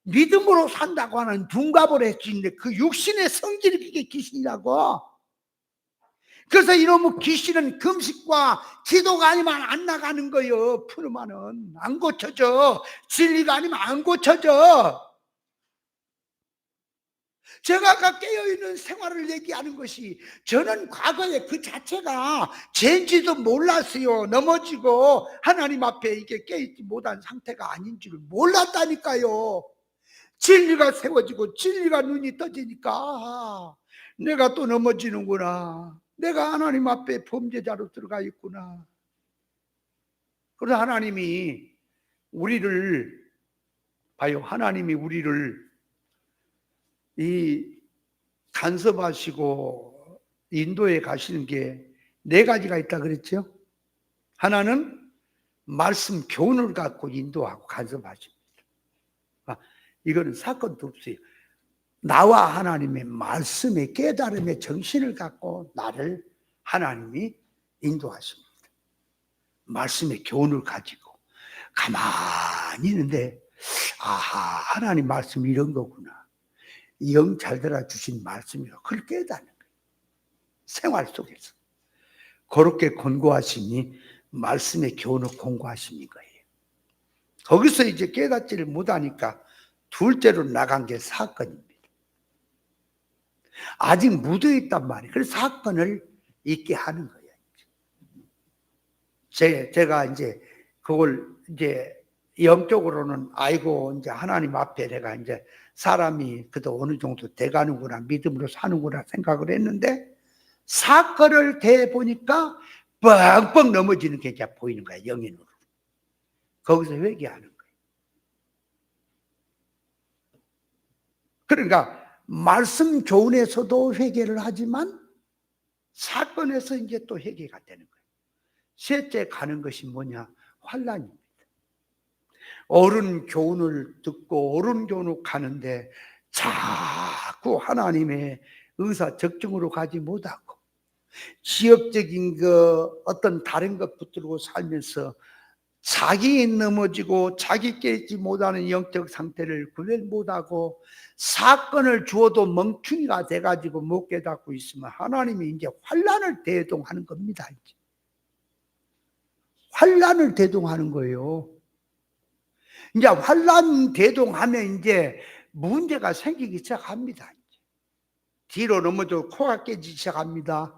믿음으로 산다고 하는 둔갑을 했는데 그 육신의 성질이 그게 귀신이라고. 그래서 이놈의 귀신은 금식과 기도가 아니면 안 나가는 거예요. 푸르마는 안 고쳐져. 진리가 아니면 안 고쳐져. 제가 아까 깨어있는 생활을 얘기하는 것이, 저는 과거에 그 자체가 죄인지도 몰랐어요. 넘어지고 하나님 앞에 이게 깨있지 못한 상태가 아닌 줄을 몰랐다니까요. 진리가 세워지고 진리가 눈이 떠지니까 내가 또 넘어지는구나. 내가 하나님 앞에 범죄자로 들어가 있구나. 그래서 하나님이 우리를 봐요. 하나님이 우리를 이 간섭하시고 인도에 가시는 게 네 가지가 있다 그랬죠. 하나는 말씀 교훈을 갖고 인도하고 간섭하십니다. 이거는 사건도 없어요. 나와 하나님의 말씀의 깨달음의 정신을 갖고 나를 하나님이 인도하십니다. 말씀의 교훈을 가지고 가만히 있는데, 아하, 하나님 말씀이 이런 거구나. 영 잘 들어주신 말씀이요. 그걸 깨닫는 거예요. 생활 속에서. 그렇게 권고하시니 말씀의 교훈을 공고하시는 거예요. 거기서 이제 깨닫지를 못하니까 둘째로 나간 게 사건입니다. 아직 묻어있단 말이에요. 그래서 사건을 잊게 하는 거예요. 제가 이제 그걸 이제 영적으로는 아이고, 이제 하나님 앞에 내가 이제 사람이 그래도 어느 정도 돼가는구나, 믿음으로 사는구나 생각을 했는데, 사건을 대보니까 뻥뻥 넘어지는 게 이제 보이는 거야, 영의 눈으로. 거기서 회개하는 거예요. 그러니까 말씀 교훈에서도 회개를 하지만 사건에서 이제 또 회개가 되는 거예요. 셋째 가는 것이 뭐냐? 환난입니다. 옳은 교훈을 듣고 옳은 교훈을 가는데 자꾸 하나님의 의사 적정으로 가지 못하고 지역적인 어떤 다른 것 붙들고 살면서 자기 넘어지고 자기 깨지 못하는 영적 상태를 구별 못하고 사건을 주어도 멍충이가 돼가지고 못 깨닫고 있으면 하나님이 이제 환난을 대동하는 겁니다. 이제. 환난을 대동하는 거예요. 이제 환난 대동하면 이제 문제가 생기기 시작합니다. 뒤로 넘어져 코가 깨지기 시작합니다.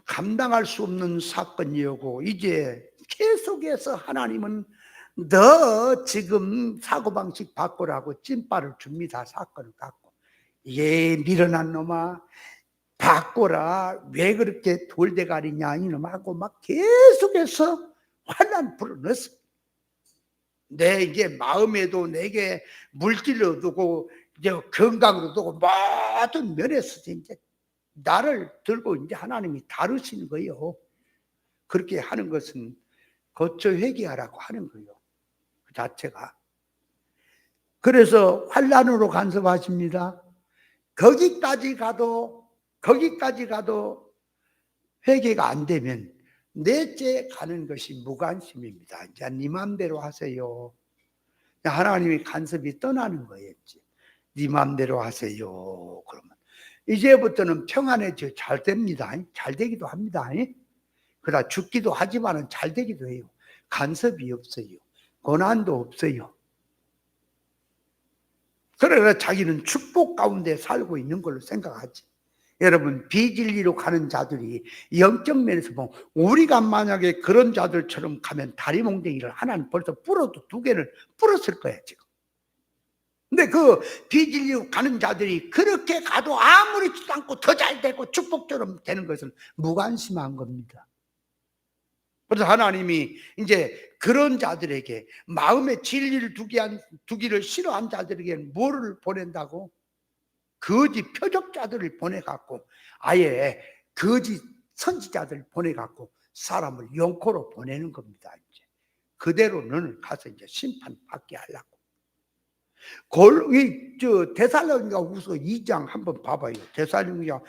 감당할 수 없는 사건이고 이제 계속해서 하나님은 너 지금 사고방식 바꾸라고 찐빠를 줍니다. 사건을 갖고. 예, 미련한 놈아 바꿔라. 왜 그렇게 돌대가리냐 이놈 하고 막 계속해서 환난 불어넣었어. 내 이제 마음에도 내게 물질로 두고 이제 건강으로 두고 모든 면에서 이제 나를 들고 이제 하나님이 다루시는 거예요. 그렇게 하는 것은 거쳐 회개하라고 하는 거예요. 그 자체가. 그래서 환난으로 간섭하십니다. 거기까지 가도 회개가 안 되면 넷째 가는 것이 무관심입니다. 이제 네 맘대로 하세요. 하나님이 간섭이 떠나는 거였지. 네 맘대로 하세요. 그러면 이제부터는 평안해져 잘 됩니다. 잘 되기도 합니다. 그러다 죽기도 하지만 잘 되기도 해요. 간섭이 없어요. 고난도 없어요. 그러나 자기는 축복 가운데 살고 있는 걸로 생각하지. 여러분, 비진리로 가는 자들이 영적 면에서 보면 우리가 만약에 그런 자들처럼 가면 다리 몽둥이를 하나는 벌써 부러도 2개를 부렀을 거야 지금. 근데 그 비진리로 가는 자들이 그렇게 가도 아무렇지도 않고 더 잘 되고 축복처럼 되는 것은 무관심한 겁니다. 그래서 하나님이 이제 그런 자들에게 마음에 진리를 두기를 싫어한 자들에게는 뭐를 보낸다고? 거짓 표적자들을 보내갖고 아예 거짓 선지자들을 보내갖고 사람을 영코로 보내는 겁니다. 이제 그대로 너는 가서 이제 심판받게 하려고. 데살로니가 후서 2장 한번 봐봐요. 데살로니가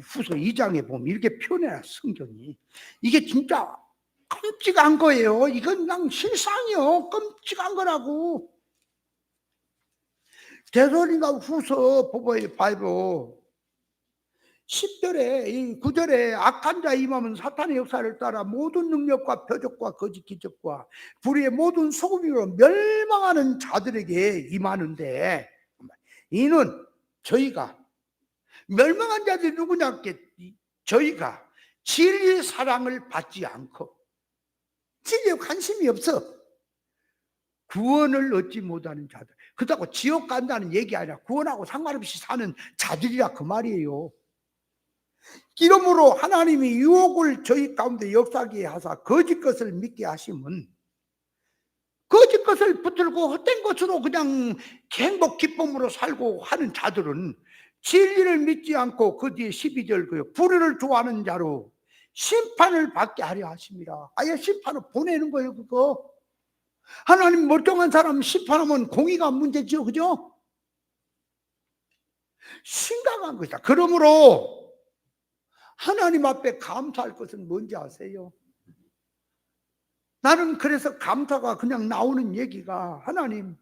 후서 2장에 보면 이렇게 표현해요. 성경이. 이게 진짜 끔찍한 거예요. 이건 그냥 실상이요. 끔찍한 거라고. 데살로니가 후서 봐요. 10절에 이 9절에 악한 자 임하면 사탄의 역사를 따라 모든 능력과 표적과 거짓 기적과 불의의 모든 소금으로 멸망하는 자들에게 임하는데 이는 저희가 멸망한 자들이 누구냐? 저희가 진리의 사랑을 받지 않고 진리에 관심이 없어 구원을 얻지 못하는 자들. 그렇다고 지옥 간다는 얘기 아니라 구원하고 상관없이 사는 자들이라 그 말이에요. 이러므로 하나님이 유혹을 저희 가운데 역사하게 하사 거짓 것을 믿게 하시면 거짓 것을 붙들고 헛된 것으로 그냥 행복 기쁨으로 살고 하는 자들은 진리를 믿지 않고 그 뒤에 12절 불의를 좋아하는 자로 심판을 받게 하려 하십니다. 아예 심판을 보내는 거예요. 그거 하나님 멀쩡한 사람 심판하면 공의가 문제죠. 그죠? 심각한 것이다. 그러므로 하나님 앞에 감사할 것은 뭔지 아세요? 나는 그래서 감사가 그냥 나오는 얘기가 하나님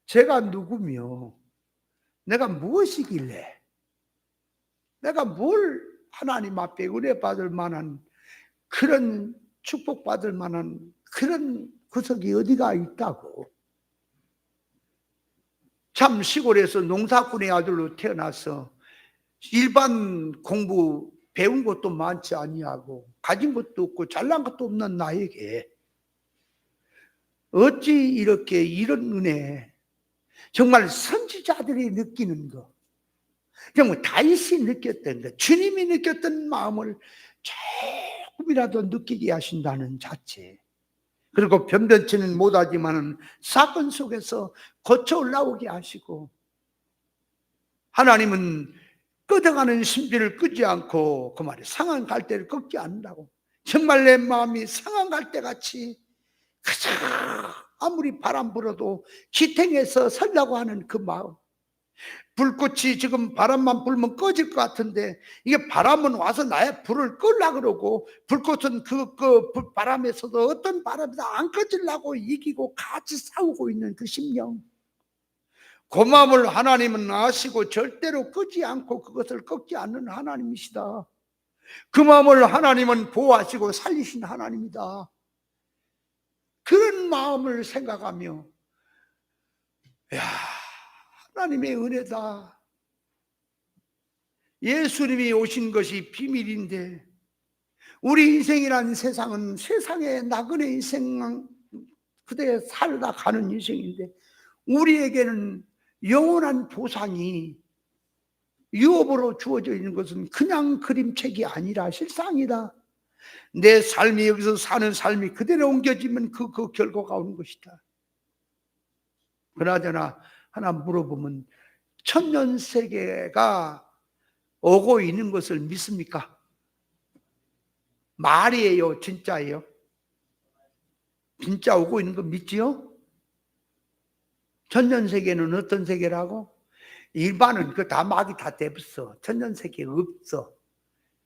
제가 누구며 내가 무엇이길래 내가 뭘 하나님 앞에 은혜 받을 만한 그런 축복받을 만한 그런 구석이 어디가 있다고. 참 시골에서 농사꾼의 아들로 태어나서 일반 공부 배운 것도 많지 아니하고 가진 것도 없고 잘난 것도 없는 나에게 어찌 이렇게 이런 은혜, 정말 선지자들이 느끼는 거, 정말 다윗이 느꼈던 것, 주님이 느꼈던 마음을 조금이라도 느끼게 하신다는 자체, 그리고 변변치는 못하지만은 사건 속에서 고쳐 올라오게 하시고, 하나님은 끄덕하는 심지를 끄지 않고 그 말에 상한 갈대를 꺾지 않는다고. 정말 내 마음이 상한 갈대같이 그저 아무리 바람 불어도 기탱해서 살려고 하는 그 마음, 불꽃이 지금 바람만 불면 꺼질 것 같은데 이게 바람은 와서 나의 불을 끌라 그러고, 불꽃은 그 바람에서도 어떤 바람도 안 꺼지려고 이기고 같이 싸우고 있는 그 심령, 그 마음을 하나님은 아시고 절대로 끄지 않고 그것을 꺾지 않는 하나님이시다. 그 마음을 하나님은 보호하시고 살리신 하나님이다. 그런 마음을 생각하며, 야, 하나님의 은혜다. 예수님이 오신 것이 비밀인데, 우리 인생이란 세상은 세상의 나그네 인생 그대에 살다 가는 인생인데, 우리에게는 영원한 보상이 유업으로 주어져 있는 것은 그냥 그림책이 아니라 실상이다. 내 삶이 여기서 사는 삶이 그대로 옮겨지면 그 결과가 오는 것이다. 그나저나 하나 물어보면, 천년세계가 오고 있는 것을 믿습니까? 말이에요, 진짜예요? 진짜 오고 있는 거 믿지요? 천년세계는 어떤 세계라고? 일반은 그 다 막이 다 돼버렸어. 천년세계 없어.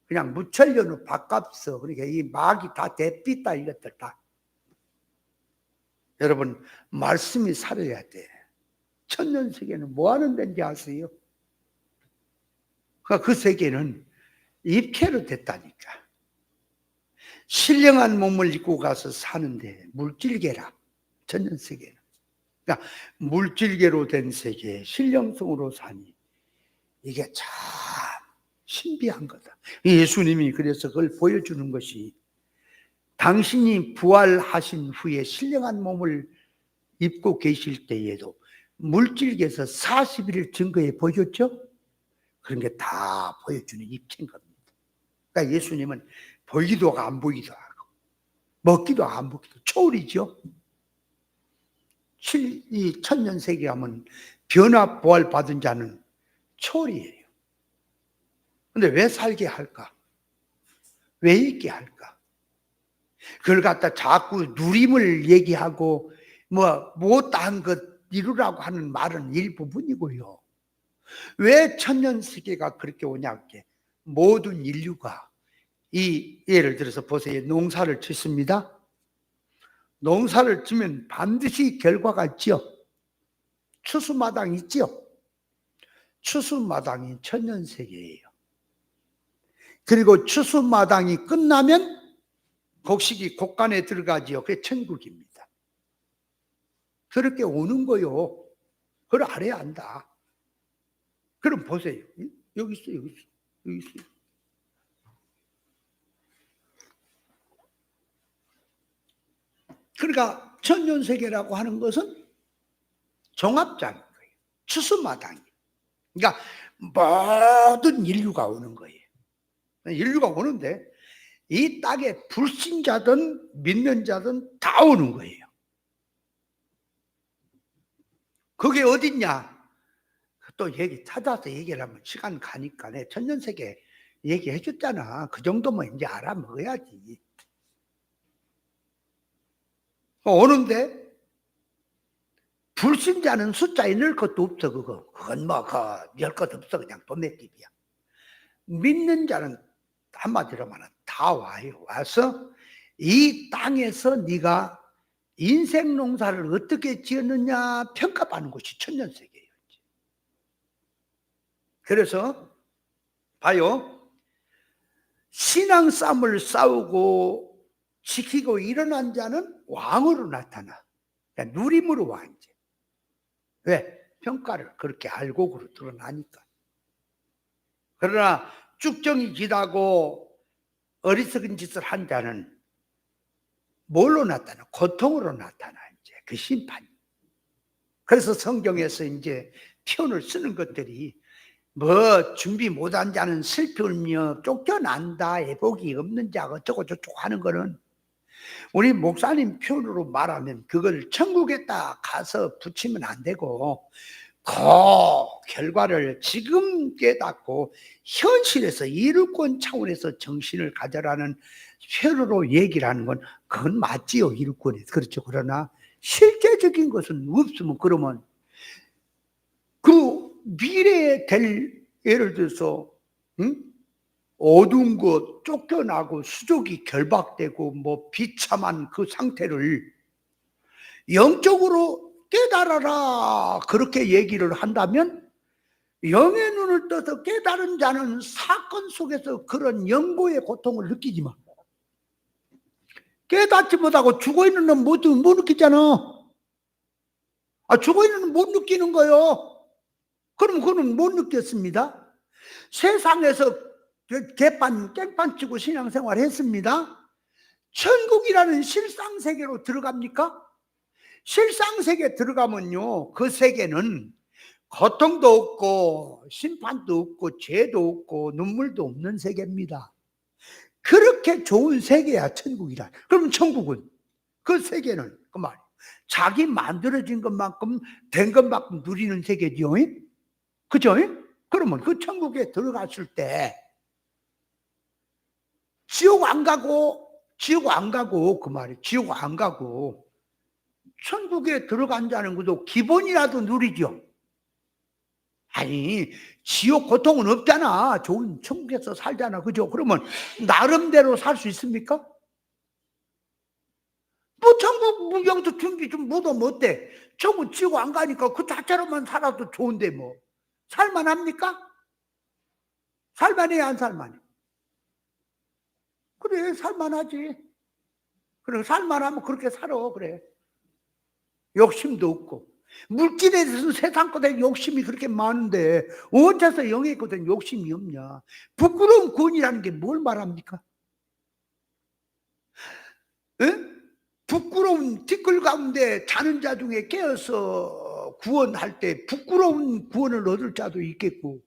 그냥 무천년으로 바꿨어. 그러니까 이 막이 다 돼삐다, 이것들 다. 여러분, 말씀이 살아야 돼. 천년세계는 뭐 하는 데인지 아세요? 그러니까 그 세계는 입체로 됐다니까. 신령한 몸을 입고 가서 사는데 물질계라, 천년세계는. 그러니까 물질계로 된 세계, 신령성으로 사니 이게 참 신비한 거다. 예수님이 그래서 그걸 보여주는 것이, 당신이 부활하신 후에 신령한 몸을 입고 계실 때에도 물질계에서 40일 증거해 보였죠? 그런 게 다 보여주는 입체인 겁니다. 그러니까 예수님은 보이기도 하고 안 보이기도 하고, 먹기도 하고 안 먹기도, 초월이죠. 이 천년세계 하면 변화 부활 받은 자는 초월이에요. 근데 왜 살게 할까? 왜 있게 할까? 그걸 갖다 자꾸 누림을 얘기하고 못한 것 이루라고 하는 말은 일부분이고요. 왜 천년세계가 그렇게 오냐게, 모든 인류가 예를 들어서 보세요. 농사를 짓습니다. 농사를 지면 반드시 결과가 있죠. 추수마당이 있죠. 추수마당이 천년세계예요. 그리고 추수마당이 끝나면 곡식이 곡간에 들어가지요. 그게 천국입니다. 그렇게 오는 거요. 그걸 알아야 한다. 그럼 보세요. 여기 있어요. 여기 있어요. 여기 있어요. 그러니까 천년세계라고 하는 것은 종합장인 거예요. 추수마당이. 그러니까 모든 인류가 오는 거예요. 인류가 오는데 이 땅에 불신자든 믿는 자든 다 오는 거예요. 그게 어딨냐? 또 찾아서 얘기를 하면 시간 가니까 내 천년세계 얘기해 줬잖아. 그 정도면 이제 알아먹어야지. 오는데 불신자는 숫자에 넣을 것도 없어. 그건 열 것 없어. 그냥 도매집이야. 믿는 자는 한마디로 말하면 다 와요. 와서 이 땅에서 네가 인생 농사를 어떻게 지었느냐 평가받는 것이 천년세계예요. 그래서 봐요. 신앙 싸움을 싸우고 지키고 일어난 자는 왕으로 나타나. 그러니까 누림으로 와 이제. 왜? 평가를 그렇게 알곡으로 드러나니까. 그러나 쭉정이 지다고 어리석은 짓을 한 자는 뭘로 나타나? 고통으로 나타나 이제 그 심판이. 그래서 성경에서 이제 표현을 쓰는 것들이 준비 못한 자는 슬피 울며 쫓겨난다, 애복이 없는 자가 어쩌고 저쩌고 하는 거는 우리 목사님 표현으로 말하면 그걸 천국에다 가서 붙이면 안 되고 그 결과를 지금 깨닫고 현실에서 이루권 차원에서 정신을 가져라는 표현으로 얘기를 하는 건 그건 맞지요, 이루권에서. 그렇죠. 그러나 실제적인 것은 없으면 그러면 그 미래에 될, 예를 들어서 응? 어두운 것 쫓겨나고 수족이 결박되고 뭐 비참한 그 상태를 영적으로 깨달아라 그렇게 얘기를 한다면 영의 눈을 떠서 깨달은 자는 사건 속에서 그런 영고의 고통을 느끼지만 깨닫지 못하고 죽어있는 놈 못 느끼잖아. 죽어있는 놈 못 느끼는 거요. 그럼 그는 못 느꼈습니다. 세상에서 깽판 치고 신앙생활 했습니다. 천국이라는 실상세계로 들어갑니까? 실상세계 들어가면요, 그 세계는 고통도 없고 심판도 없고 죄도 없고 눈물도 없는 세계입니다. 그렇게 좋은 세계야 천국이라. 그럼 천국은, 그 세계는 그 말, 자기 만들어진 것만큼 된 것만큼 누리는 세계지요. 그죠? 그러면 그 천국에 들어갔을 때 지옥 안 가고 그 말이 지옥 안 가고 천국에 들어간 자는 그도 기본이라도 누리죠. 아니, 지옥 고통은 없잖아. 좋은 천국에서 살잖아. 그죠? 그러면 나름대로 살 수 있습니까? 뭐 천국 여기서 준비 좀 묻으면 어때? 천국 지옥 안 가니까 그 자체로만 살아도 좋은데 뭐 살만합니까? 살만해 안 살만해? 그래, 살만하지. 그래, 살만하면 그렇게 살아. 그래, 욕심도 없고. 물질에 대해서 세상 것에 욕심이 그렇게 많은데 어째서 영의 것에 욕심이 없냐? 부끄러운 구원이라는 게 뭘 말합니까? 에? 부끄러운 티끌 가운데 자는 자 중에 깨어서 구원할 때 부끄러운 구원을 얻을 자도 있겠고,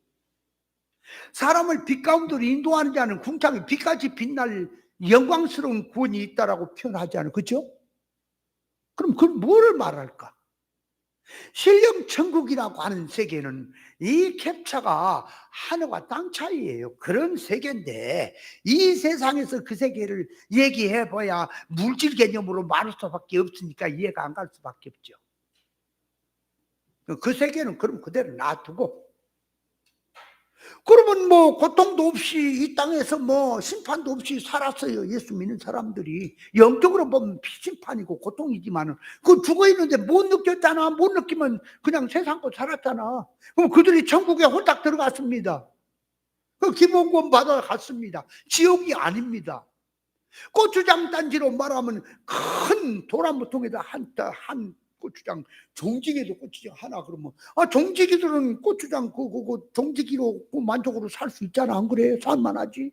사람을 빛 가운데로 인도하는 자는 궁창에 빛같이 빛날 영광스러운 구원이 있다라고 표현하지 않아요. 그렇죠? 그럼 그걸 뭐를 말할까? 신령 천국이라고 하는 세계는 이 캡처가 하늘과 땅 차이예요. 그런 세계인데 이 세상에서 그 세계를 얘기해 봐야 물질 개념으로 말할 수밖에 없으니까 이해가 안 갈 수밖에 없죠. 그 세계는 그럼 그대로 놔두고, 그러면 뭐 고통도 없이 이 땅에서 뭐 심판도 없이 살았어요. 예수 믿는 사람들이 영적으로 보면 심판이고 고통이지만은 그 죽어 있는데 못 느꼈잖아. 못 느끼면 그냥 세상 거 살았잖아. 그럼 그들이 천국에 홀딱 들어갔습니다. 그 기본권 받아 갔습니다. 지옥이 아닙니다. 고추장 단지로 말하면 큰 도란무통에다 한 고추장, 종지기도 고추장 하나. 그러면 종지기들은 고추장 그 종지기로 만족으로 살 수 있잖아. 안 그래? 살만하지.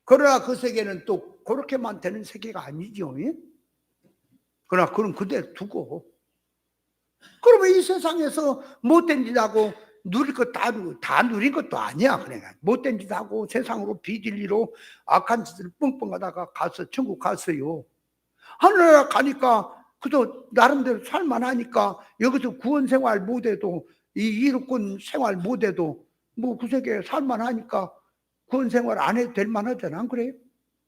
그러나 그 세계는 또 그렇게만 되는 세계가 아니죠. 그러나 그럼 그대로 두고, 그러면 이 세상에서 못된 짓 하고 누릴 것 다 누린 것도 아니야. 그래, 못된 짓 하고 세상으로 비진리로 악한 짓을 뻥뻥 하다가 가서 천국 갔어요. 하늘나라 가니까 그도 나름대로 살만하니까 여기서 구원 생활 못해도, 이 이루권 생활 못해도 뭐 그 세계에 살만하니까 구원 생활 안 해도 될 만하잖아. 안 그래요?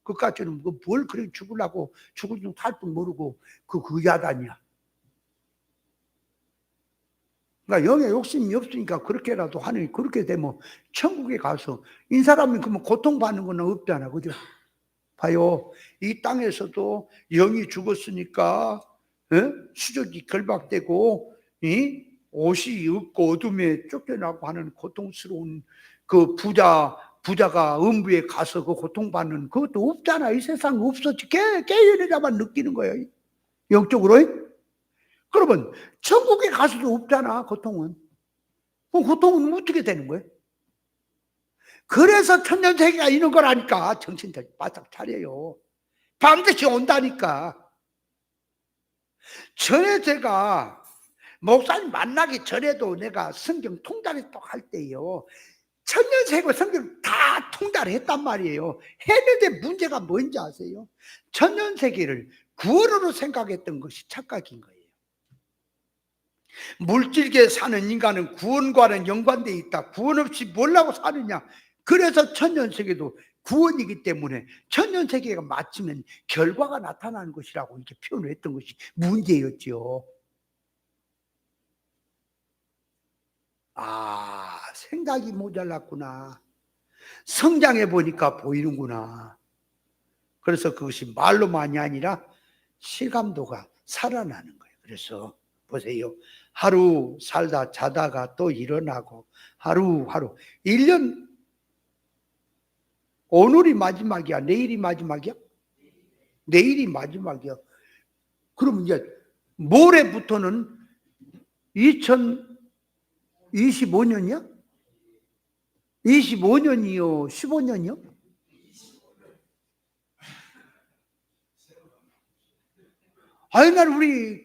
그까지는 뭘 그래 죽으려고 죽을 줄 살 줄 모르고 그 야단이야. 그러니까 영에 욕심이 없으니까 그렇게라도 하니, 그렇게 되면 천국에 가서 이 사람이 그러면 고통받는 건 없잖아. 그죠? 봐요. 이 땅에서도 영이 죽었으니까 수족이 결박되고 옷이 없고 어둠에 쫓겨나고 하는 고통스러운 그 부자가 음부에 가서 그 고통받는 그것도 없잖아. 이 세상 없었지. 깨어내자만 느끼는 거예요. 영적으로. 그러면 천국에 가서도 없잖아. 고통은. 그럼 고통은 어떻게 되는 거예요? 그래서 천년세계가 있는 거라니까. 정신 바짝 차려요. 반드시 온다니까. 전에 제가 목사님 만나기 전에도 내가 성경 통달했다고 할 때요, 천년세계 성경 다 통달했단 말이에요. 했는데 문제가 뭔지 아세요? 천년세계를 구원으로 생각했던 것이 착각인 거예요. 물질계 사는 인간은 구원과는 연관되어 있다. 구원 없이 뭘라고 사느냐. 그래서 천년세계도 구원이기 때문에 천년세계가 맞추면 결과가 나타나는 것이라고 이렇게 표현을 했던 것이 문제였죠. 아, 생각이 모자랐구나. 성장해 보니까 보이는구나. 그래서 그것이 말로만이 아니라 실감도가 살아나는 거예요. 그래서 보세요. 하루 살다 자다가 또 일어나고 하루하루 1년, 오늘이 마지막이야? 내일이 마지막이야? 내일이 마지막이야. 그럼 이제 모레부터는 2025년이야? 25년이요? 15년이요? 아니, 날 우리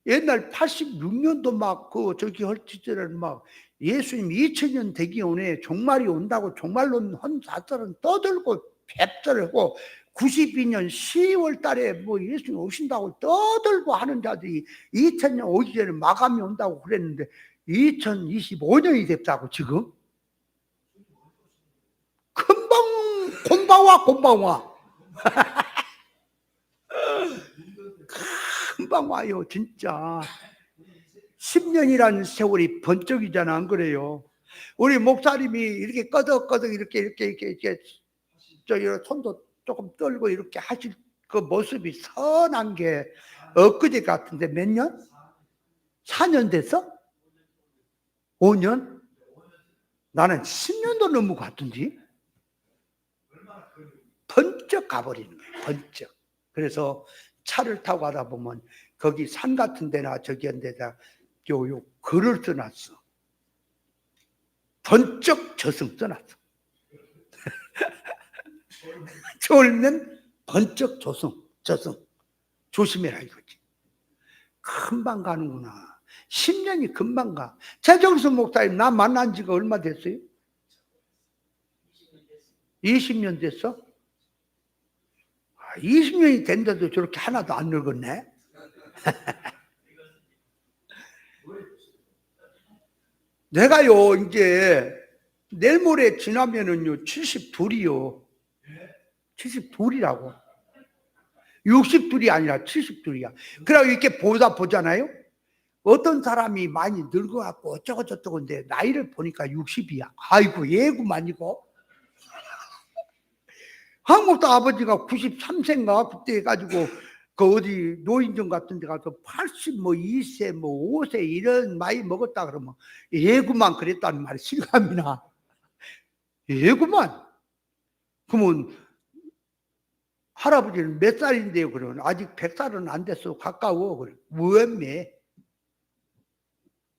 옛날 86년도 막 저기 할 시절에는 막 예수님 2000년 되기 전에 종말이 온다고 종말론 헌사설은 떠들고 뵙설하고 92년 10월 달에 뭐 예수님 오신다고 떠들고 하는 자들이 2000년 오기 전에 마감이 온다고 그랬는데 2025년이 됐다고 지금? 금방 와. 금방 와요, 진짜. 10년이라는 세월이 번쩍이잖아, 안 그래요? 우리 목사님이 이렇게 끄덕끄덕 이렇게 저기 손도 조금 떨고 이렇게 하실 그 모습이 선한 게 엊그제 같은데 몇 년? 4년 됐어? 5년? 나는 10년도 넘은 것 같은지? 번쩍 가버리는 거예요, 번쩍. 그래서 차를 타고 가다 보면 거기 산 같은 데나 저기 한 데다 요 글을 써놨어. 번쩍 저승 써놨어. 졸면 번쩍 저승 조심해라 이거지. 금방 가는구나. 10년이 금방 가. 최정수 목사님 나 만난 지가 얼마 됐어요? 20년 됐어? 20년이 된데도 저렇게 하나도 안 늙었네. 내가요 이제 내일 모레 지나면은요 72이요. 72이라고. 62이 아니라 72이야. 그러고 이렇게 보잖아요. 어떤 사람이 많이 늙어갖고 어쩌고 저쩌고인데 나이를 보니까 60이야. 아이고 예구만 이거. 한국도 아버지가 93세인가 그때 해가지고 그 어디 노인정 같은 데 가서 82세 뭐 5세 이런 나이 먹었다 그러면 예구만 그랬다는 말이 실감이나. 예구만. 그러면 할아버지는 몇 살인데요? 그러면 아직 100살은 안 됐어. 가까워. 그래. 무엄매.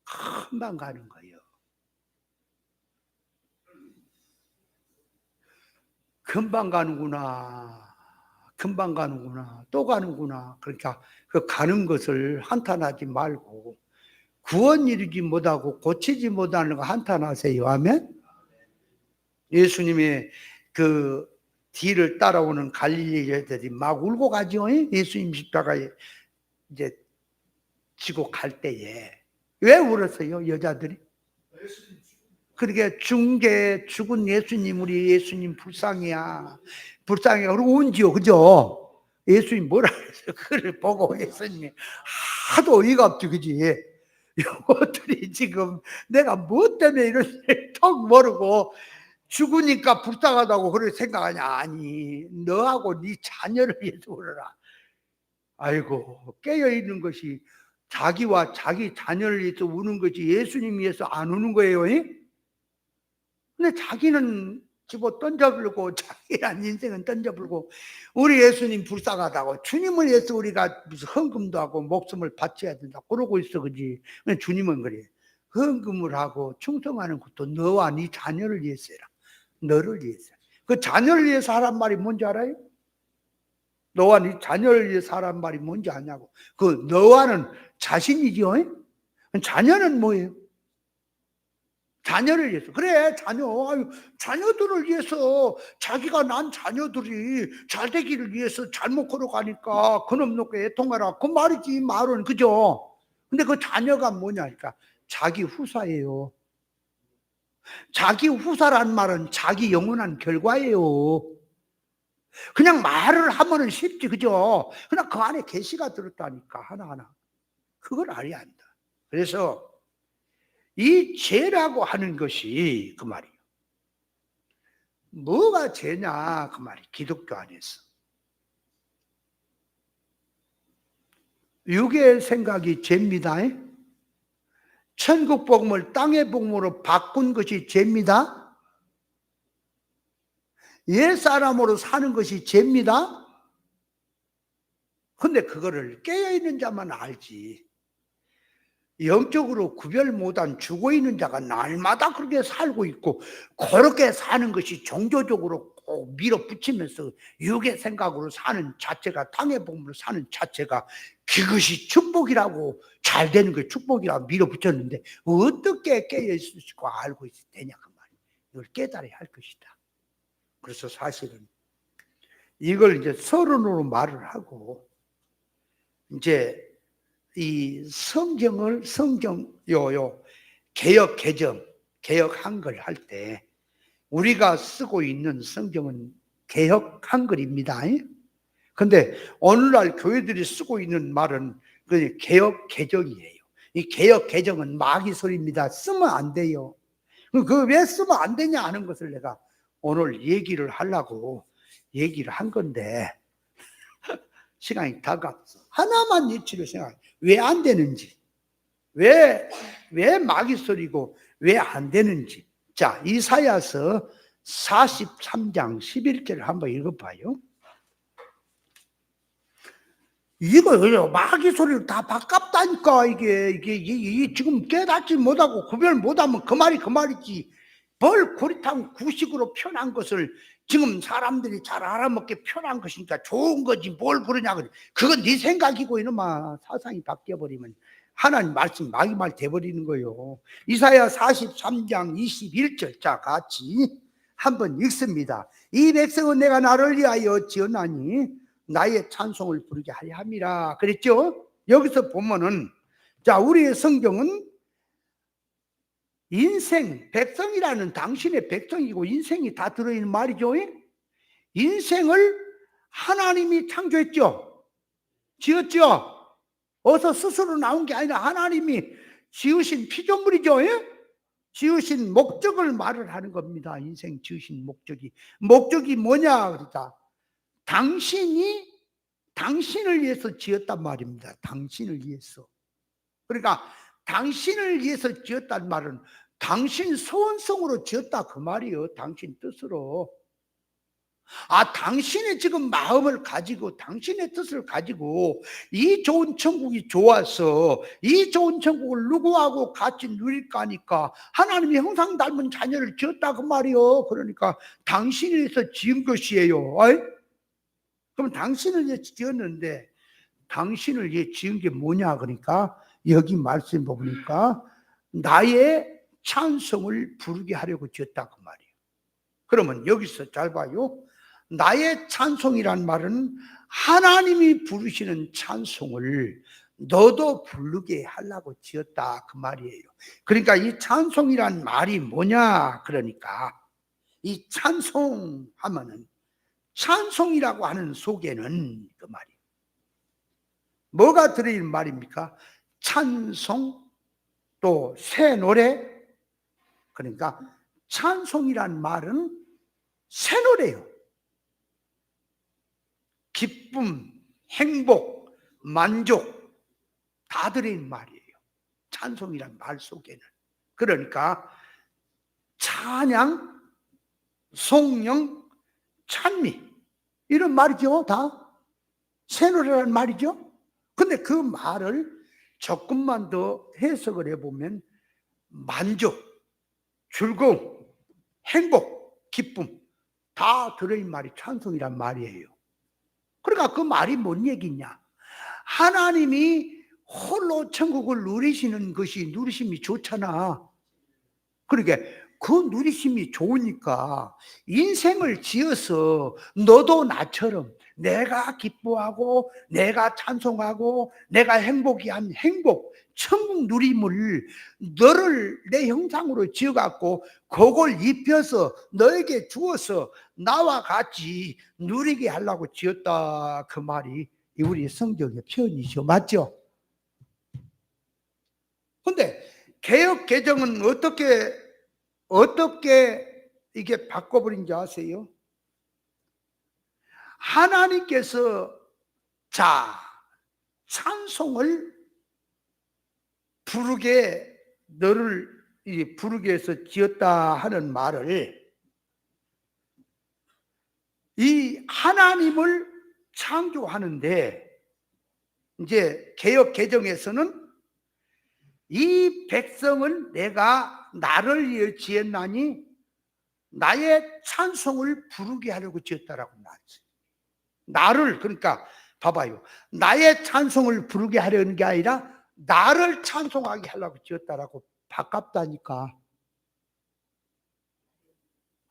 금방 가는 거예요. 금방 가는구나. 금방 가는구나. 또 가는구나. 그러니까 그 가는 것을 한탄하지 말고 구원 이루지 못하고 고치지 못하는 거 한탄하세요. 아멘? 예수님의 그 뒤를 따라오는 갈릴리 여자들이 막 울고 가죠. 예수님 십자가에 이제 지고 갈 때에. 왜 울었어요, 여자들이? 그러게 죽은 예수님, 우리 예수님 불쌍해야. 불쌍해. 그러고 온지요, 그죠? 예수님 뭐라 그랬어요? 그를 보고 예수님이 하도 어이가 없지, 그지? 이것들이 지금 내가 뭐 때문에 이런 턱 모르고 죽으니까 불쌍하다고 그렇게 생각하냐? 아니, 너하고 네 자녀를 위해서 울어라. 아이고, 깨어있는 것이 자기와 자기 자녀를 위해서 우는 거지 예수님 위해서 안 우는 거예요. 근데 자기는 집어 던져불고 자기란 인생은 던져불고 우리 예수님 불쌍하다고 주님을 위해서 우리가 무슨 헌금도 하고 목숨을 바쳐야 된다 그러고 있어. 그지? 주님은 그래. 헌금을 하고 충성하는 것도 너와 네 자녀를 위해서 해라. 너를 위해서. 그 자녀를 위해서 하란 말이 뭔지 알아요? 너와 네 자녀를 위해서 하란 말이 뭔지 아냐고. 그 너와는 자신이죠. 자녀는 뭐예요? 자녀를 위해서. 그래, 자녀. 아유, 자녀들을 위해서 자기가 난 자녀들이 잘 되기를 위해서 잘못 걸어가니까 그놈 놓고 애통하라. 그 말이지, 말은. 그죠? 근데 그 자녀가 뭐냐니까. 자기 후사예요. 자기 후사란 말은 자기 영원한 결과예요. 그냥 말을 하면은 쉽지, 그죠? 그냥 그 안에 계시가 들었다니까, 하나하나. 그걸 알아야 한다. 그래서 이 죄라고 하는 것이 그 말이에요. 뭐가 죄냐 그 말이 기독교 안에서. 육의 생각이 죄입니다. 천국 복음을 땅의 복음으로 바꾼 것이 죄입니다. 옛 사람으로 사는 것이 죄입니다. 근데 그거를 깨어있는 자만 알지. 영적으로 구별 못한 죽어있는 자가 날마다 그렇게 살고 있고 그렇게 사는 것이 종교적으로 꼭 밀어붙이면서 육의 생각으로 사는 자체가, 땅의 복음으로 사는 자체가 그것이 축복이라고, 잘 되는 게 축복이라고 밀어붙였는데 어떻게 깨어있을 수 있고 알고 있을 테냐 그 말이에요. 이걸 깨달아야 할 것이다. 그래서 사실은 이걸 이제 서론으로 말을 하고 이제 이 성경 개역 개정, 개역 한글 할 때 우리가 쓰고 있는 성경은 개역 한글입니다. 근데 오늘날 교회들이 쓰고 있는 말은 그 개역 개정이에요. 이 개역 개정은 마귀 소리입니다. 쓰면 안 돼요. 그 왜 쓰면 안 되냐 하는 것을 내가 오늘 얘기를 하려고 얘기를 한 건데 시간이 다가왔어. 하나만 예치로 생각해. 왜 안 되는지, 왜 마귀 소리고 왜 안 되는지. 자, 이사야서 43장 11절을 한번 읽어봐요. 이거 마귀 소리를 다 바꿨다니까. 이게 지금 깨닫지 못하고 구별 못하면 그 말이지. 뭘 고리탕 구식으로 표현한 것을 지금 사람들이 잘 알아먹게 표현한 것이니까 좋은 거지 뭘 그러냐고. 그건 네 생각이고 이놈아. 사상이 바뀌어버리면 하나님 말씀 마귀 말 돼버리는 거예요. 이사야 43장 21절. 자, 같이 한번 읽습니다. 이 백성은 내가 나를 위하여 지었나니 나의 찬송을 부르게 하려 함이라 그랬죠. 여기서 보면은, 자, 우리의 성경은 인생, 백성이라는 당신의 백성이고 인생이 다 들어있는 말이죠. 인생을 하나님이 창조했죠. 지었죠. 어서 스스로 나온 게 아니라 하나님이 지으신 피조물이죠. 지으신 목적을 말을 하는 겁니다. 인생 지으신 목적이 뭐냐 그러다 당신을 위해서 지었단 말입니다. 당신을 위해서. 그러니까 당신을 위해서 지었단 말은 당신 소원성으로 지었다 그 말이에요. 당신 뜻으로. 당신의 지금 마음을 가지고 당신의 뜻을 가지고 이 좋은 천국이 좋아서 이 좋은 천국을 누구하고 같이 누릴까 하니까 하나님이 형상 닮은 자녀를 지었다 그 말이에요. 그러니까 당신을 위해서 지은 것이에요. 그럼 당신을 위해 지었는데 당신을 위해 지은 게 뭐냐 그러니까 여기 말씀 보니까 나의 찬송을 부르게 하려고 지었다 그 말이에요. 그러면 여기서 잘 봐요. 나의 찬송이란 말은 하나님이 부르시는 찬송을 너도 부르게 하려고 지었다 그 말이에요. 그러니까 이 찬송이란 말이 뭐냐 그러니까 이 찬송하면은 찬송이라고 하는 속에는 그 말이에요. 뭐가 들어있는 말입니까? 찬송, 또 새 노래. 그러니까 찬송이란 말은 새 노래예요. 기쁨, 행복, 만족 다 들어있는 말이에요. 찬송이란 말 속에는. 그러니까 찬양, 송영, 찬미 이런 말이죠. 다 새 노래라는 말이죠. 근데 그 말을 조금만 더 해석을 해보면 만족, 즐거움, 행복, 기쁨 다 들어있는 말이 찬송이란 말이에요. 그러니까 그 말이 뭔 얘기냐? 하나님이 홀로 천국을 누리시는 것이 누리심이 좋잖아. 그러니까 그 누리심이 좋으니까 인생을 지어서 너도 나처럼 내가 기뻐하고 내가 찬송하고 내가 행복이한 행복, 천국 누림을 너를 내 형상으로 지어갖고 그걸 입혀서 너에게 주어서 나와 같이 누리게 하려고 지었다, 그 말이 우리 성경의 표현이죠. 맞죠? 근데 개역 개정은 어떻게 이게 바꿔버린지 아세요? 하나님께서 자, 찬송을 부르게 너를 부르게 해서 지었다 하는 말을, 이 하나님을 창조하는데 이제 개역 개정에서는 이 백성을 내가 나를 위해 지었나니 나의 찬송을 부르게 하려고 지었다라고 나왔어요. 나를, 그러니까 봐봐요, 나의 찬송을 부르게 하려는 게 아니라 나를 찬송하게 하려고 지었다라고 바꿨다니까.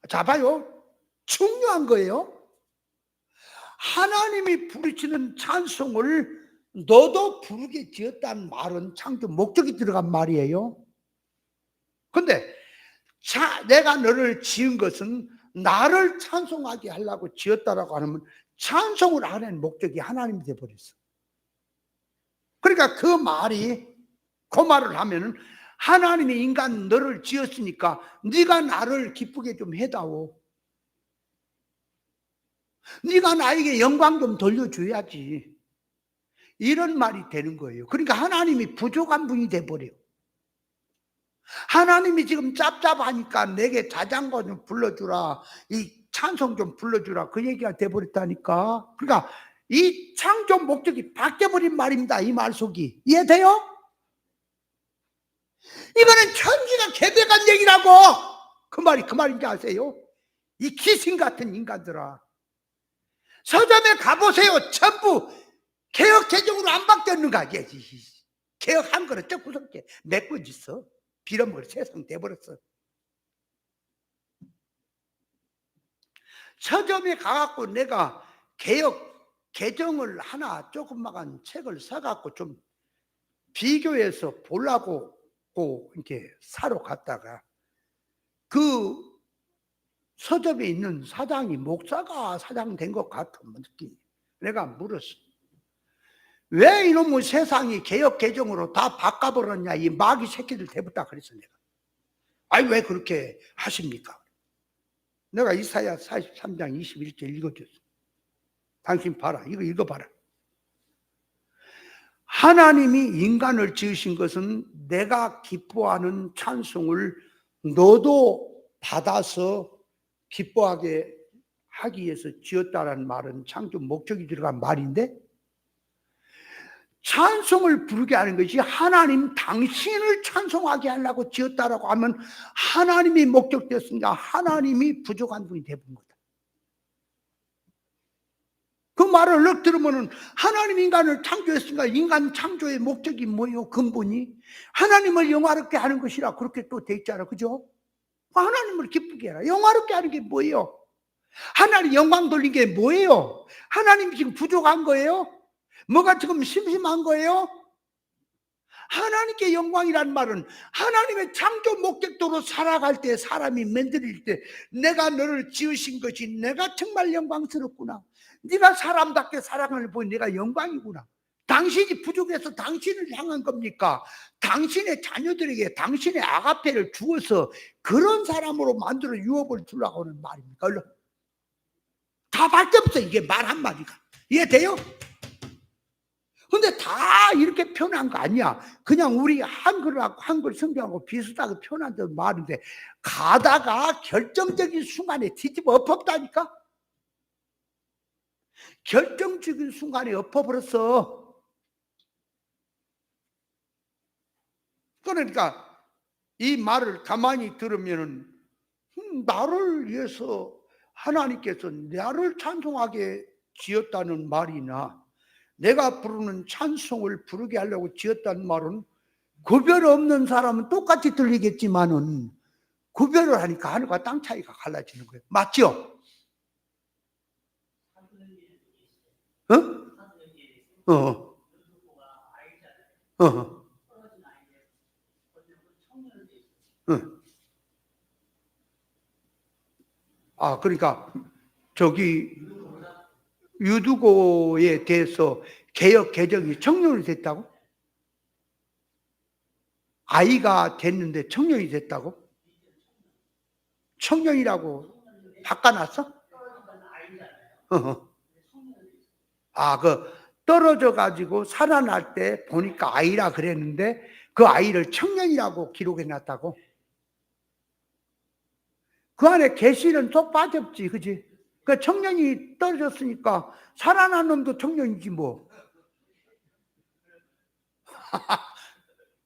자, 봐요, 중요한 거예요. 하나님이 부르시는 찬송을 너도 부르게 지었다는 말은 창조 목적이 들어간 말이에요. 근데 내가 너를 지은 것은 나를 찬송하게 하려고 지었다라고 하면 찬송을 하는 목적이 하나님이 되어버렸어. 그러니까 그 말을 하면은 하나님이 인간 너를 지었으니까 네가 나를 기쁘게 좀 해다오. 네가 나에게 영광 좀 돌려줘야지. 이런 말이 되는 거예요. 그러니까 하나님이 부족한 분이 돼버려요. 하나님이 지금 짭짭하니까 내게 자장가 좀 불러주라, 이 찬송 좀 불러주라, 그 얘기가 돼버렸다니까. 그러니까 이 창조 목적이 바뀌어버린 말입니다. 이 말 속이 이해돼요? 이거는 천지가 개벽한 얘기라고. 그 말인지 아세요? 이 귀신 같은 인간들아, 서점에 가보세요. 전부 개혁 개정으로 안 바뀌었는가? 개혁 한 거는 저 구석에 몇 번 있어. 빌어먹을 세상 돼버렸어. 서점에 가갖고 내가 개혁 개정을 하나 조그마한 책을 사갖고 좀 비교해서 보려고 이렇게 사러 갔다가 그 서점에 있는 사장이 목사가 사장 된 것 같은 느낌이. 내가 물었어. 왜 이놈의 세상이 개혁 개정으로 다 바꿔버렸냐, 이 마귀 새끼들 대붙다 그랬어. 내가 아니 왜 그렇게 하십니까? 내가 이사야 43장 21절 읽어줬어. 당신 봐라, 이거 읽어봐라. 하나님이 인간을 지으신 것은 내가 기뻐하는 찬송을 너도 받아서 기뻐하게 하기 위해서 지었다라는 말은 창조 목적이 들어간 말인데, 찬송을 부르게 하는 것이 하나님 당신을 찬송하게 하려고 지었다라고 하면 하나님이 목적되었으니까 하나님이 부족한 분이 되는 거다. 그 말을 얼른 들으면 하나님 인간을 창조했으니까 인간 창조의 목적이 뭐예요? 근본이 하나님을 영화롭게 하는 것이라 그렇게 또 돼 있잖아. 그죠? 하나님을 기쁘게 해라. 영화롭게 하는 게 뭐예요? 하나님 영광 돌린 게 뭐예요? 하나님 지금 부족한 거예요? 뭐가 지금 심심한 거예요? 하나님께 영광이란 말은 하나님의 창조 목적도로 살아갈 때, 사람이 만들릴 때 내가 너를 지으신 것이 내가 정말 영광스럽구나, 네가 사람답게 살아가는 보니 내가 영광이구나, 당신이 부족해서 당신을 향한 겁니까? 당신의 자녀들에게 당신의 아가페를 주어서 그런 사람으로 만들어 유업을 주려고 하는 말입니까? 다 밖에 이게 말 한마디가 이해돼요? 근데 다 이렇게 표현한 거 아니야. 그냥 우리 한글 성경하고 비슷하게 표현한 말인데 가다가 결정적인 순간에 뒤집어 엎었다니까. 결정적인 순간에 엎어버렸어. 그러니까 이 말을 가만히 들으면은 나를 위해서 하나님께서 나를 찬송하게 지었다는 말이나 내가 부르는 찬송을 부르게 하려고 지었다는 말은 구별 없는 사람은 똑같이 들리겠지만은 구별을 하니까 하늘과 땅 차이가 갈라지는 거예요. 맞죠? 어? 어. 어. 어. 아, 그러니까 저기 유두고에 대해서 개혁 개정이 청년이 됐다고? 아이가 됐는데 청년이 됐다고? 청년이라고 바꿔놨어? 아, 그 떨어져 가지고 살아날 때 보니까 아이라 그랬는데 그 아이를 청년이라고 기록해 놨다고? 그 안에 계시는 쏙 빠졌지, 그지? 그 청년이 떨어졌으니까 살아난 놈도 청년이지 뭐.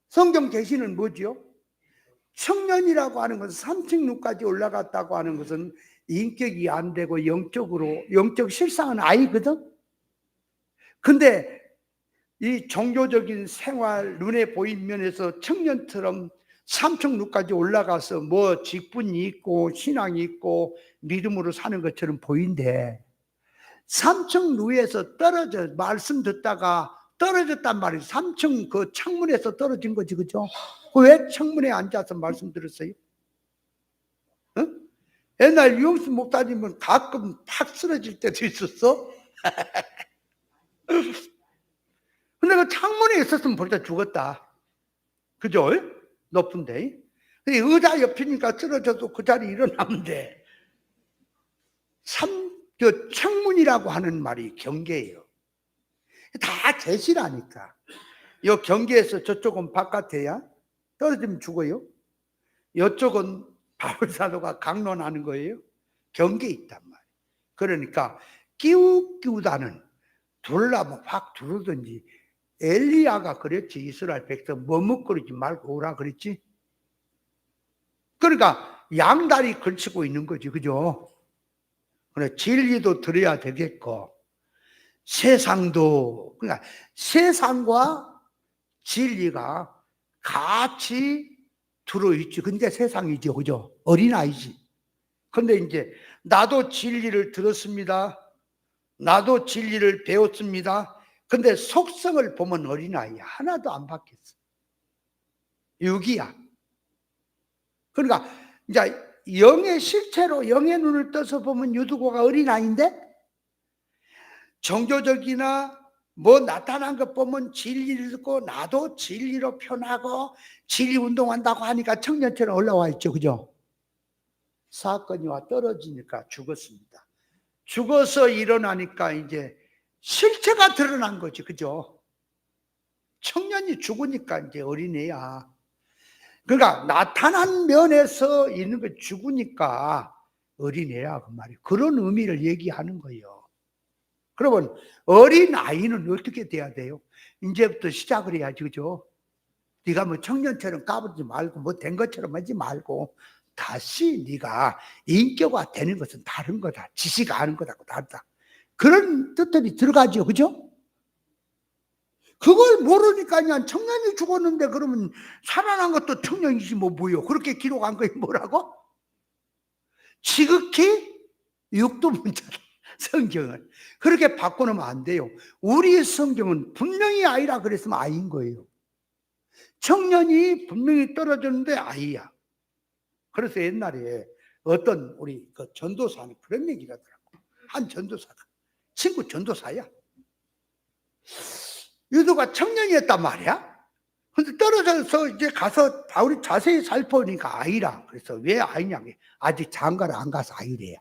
성경 계시는 뭐지요? 청년이라고 하는 것은 3층루까지 올라갔다고 하는 것은 인격이 안 되고 영적 실상은 아이거든. 근데 이 종교적인 생활 눈에 보인 면에서 청년처럼 3층루까지 올라가서 뭐 직분이 있고 신앙이 있고 믿음으로 사는 것처럼 보인대 3층루에서 떨어져 말씀 듣다가 떨어졌단 말이에요. 3층 그 창문에서 떨어진 거지, 그죠? 왜 창문에 앉아서 말씀 들었어요? 어? 옛날 유영수 목사님은 가끔 팍 쓰러질 때도 있었어. 근데 그 창문에 있었으면 벌써 죽었다. 그죠? 높은데. 의자 옆이니까 쓰러져도 그 자리에 일어나면 돼. 창문이라고 하는 말이 경계예요. 다 계시라니까. 이 경계에서 저쪽은 바깥에야 떨어지면 죽어요. 이쪽은 바울사도가 강론하는 거예요. 경계에 있단 말이에요. 그러니까 끼우다는 둘라면 확 두르든지 엘리야가 그랬지. 이스라엘 백성 머뭇거리지 말고 오라 그랬지. 그러니까 양다리 걸치고 있는 거지, 그죠? 그래 진리도 들어야 되겠고 세상도 그러니까 세상과 진리가 같이 들어있지. 근데 세상이지, 그죠? 어린아이지. 근데 이제 나도 진리를 들었습니다. 나도 진리를 배웠습니다. 근데 속성을 보면 어린아이 하나도 안 바뀌었어. 유기야. 그러니까 이제 영의 실체로 영의 눈을 떠서 보면 유두고가 어린아이인데 종교적이나 뭐 나타난 것 보면 진리를 듣고 나도 진리로 표현하고 진리 운동한다고 하니까 청년처럼 올라와 있죠, 그죠? 사건이 와 떨어지니까 죽었습니다. 죽어서 일어나니까 이제 실체가 드러난 거지, 그죠? 청년이 죽으니까 이제 어린애야. 그러니까 나타난 면에서 있는 거 죽으니까 어린애야 그 말이에요. 그런 의미를 얘기하는 거예요. 그러면 어린아이는 어떻게 돼야 돼요? 이제부터 시작을 해야지, 그죠? 네가 뭐 청년처럼 까불지 말고 뭐 된 것처럼 하지 말고 다시 네가 인격화 되는 것은 다른 거다. 지시가 하는 거다고 다르다. 그런 뜻들이 들어가죠, 그죠? 그걸 모르니까 그냥 청년이 죽었는데 그러면 살아난 것도 청년이지 뭐 뭐요? 그렇게 기록한 거예요. 뭐라고? 지극히 육두문자다. 성경을 그렇게 바꿔놓으면 안 돼요. 우리 성경은 분명히 아이라 그랬으면 아이인 거예요. 청년이 분명히 떨어졌는데 아이야. 그래서 옛날에 어떤 우리 그 전도사는 그런 얘기를 하더라고. 한 전도사가 친구 전도사야. 유도가 청년이었단 말이야. 근데 떨어져서 이제 가서 바울이 자세히 살펴보니까 아이라. 그래서 왜 아이냐? 아직 장가를 안 가서 아이래요.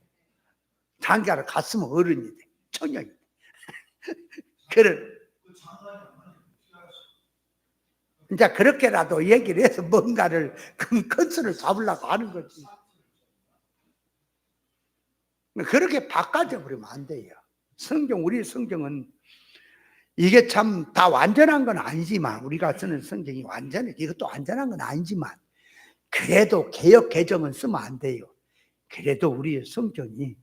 장가를 갔으면 어른이 돼. 청년이 돼. 그런 이제 그렇게라도 얘기를 해서 뭔가를 큰 컨설을 잡으려고 하는 거지. 그렇게 바꿔져 버리면 안 돼요. 우리 성경은 이게 참 다 완전한 건 아니지만 우리가 쓰는 성경이 완전해. 이것도 완전한 건 아니지만 그래도 개역 개정은 쓰면 안 돼요. 그래도 우리 성경이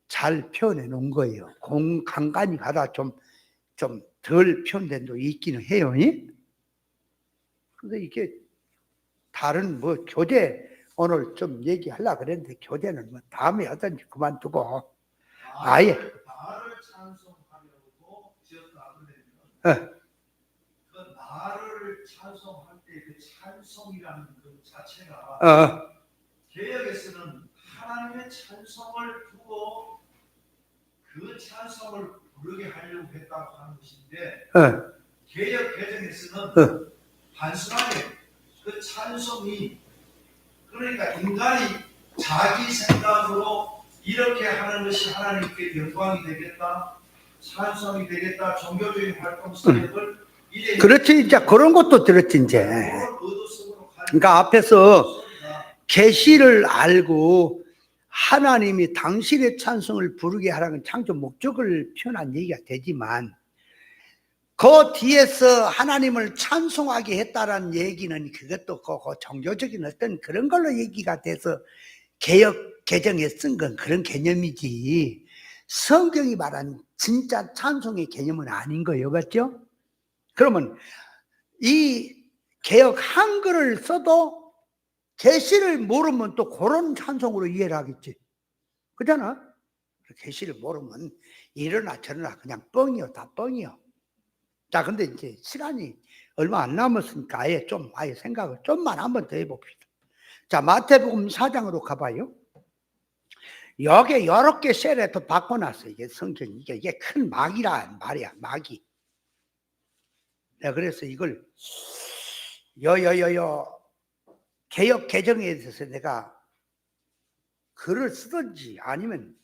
잘 표현해 놓은 거예요. 간간히 가다 좀 덜 표현된 도 있기는 해요. 근데 이게 다른 뭐 교재 오늘 좀 얘기하려고 그랬는데 교대는 뭐 다음에 하든지 그만두고 아예 나를 찬송하려고 지었다 그러면 어, 그 나를 찬송할 때 그 찬송이라는 그 자체가 개혁에서는 하나님의 찬송을 두고 그 찬송을 부르게 하려고 했다고 하는 것인데 개혁 개정에서는 단순하게 그 찬송이 그러니까 인간이 자기 생각으로 이렇게 하는 것이 하나님께 영광이 되겠다, 찬송이 되겠다, 종교적인 활동 사역을 이제 그렇지. 이제 그런 것도 들었지 이제. 그러니까 앞에서 계시를 알고 하나님이 당신의 찬송을 부르게 하라는 창조 목적을 표현한 얘기가 되지만 그 뒤에서 하나님을 찬송하게 했다라는 얘기는 그것도 그 종교적인 어떤 그런 걸로 얘기가 돼서 개혁 개정에 쓴 건 그런 개념이지 성경이 말한 진짜 찬송의 개념은 아닌 거예요. 맞죠? 그러면 이 개혁 한글을 써도 계시를 모르면 또 그런 찬송으로 이해를 하겠지. 그잖아? 계시를 모르면 이러나 저러나 그냥 뻥이요. 다 뻥이요. 자, 근데 이제 시간이 얼마 안 남았으니까 아예 생각을 좀만 한번 더 해봅시다. 자, 마태복음 4장으로 가봐요. 여기 여러 개 셀에 더 바꿔놨어. 이게 성경이. 이게 큰 막이란 말이야. 막이. 내가 그래서 이걸 개혁 개정에 대해서 내가 글을 쓰든지 아니면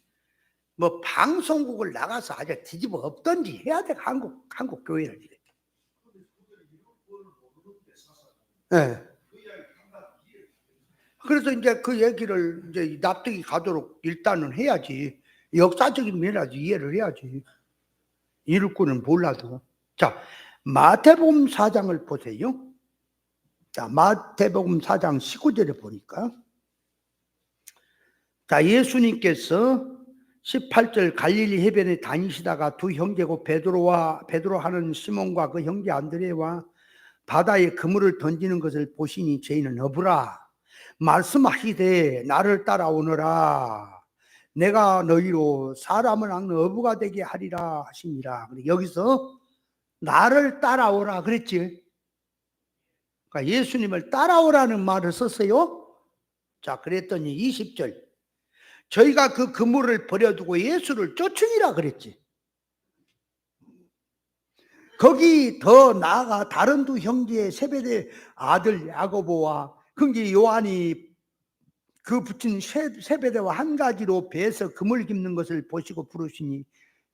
뭐 방송국을 나가서 아주 뒤집어 엎든지 해야 돼. 한국 교회를. 네. 그래서 이제 그 얘기를 이제 납득이 가도록 일단은 해야지. 역사적인 면에서 이해를 해야지. 이룰거는 몰라도. 자, 마태복음 4장을 보세요. 자, 마태복음 4장 19절에 보니까 자, 예수님께서 18절 갈릴리 해변에 다니시다가 두 형제고 베드로 하는 시몬과 그 형제 안드레와 바다에 그물을 던지는 것을 보시니 저희는 어부라 말씀하시되 나를 따라오너라 내가 너희로 사람을 낚는 어부가 되게 하리라 하시니라. 여기서 나를 따라오라 그랬지. 그러니까 예수님을 따라오라는 말을 썼어요. 자, 그랬더니 20절 저희가 그 그물을 버려두고 예수를 쫓으니라 그랬지. 거기 더 나아가 다른 두 형제의 세베대 아들 야고보와 형제 요한이 그 붙인 세베대와 한 가지로 배에서 그물 깁는 것을 보시고 부르시니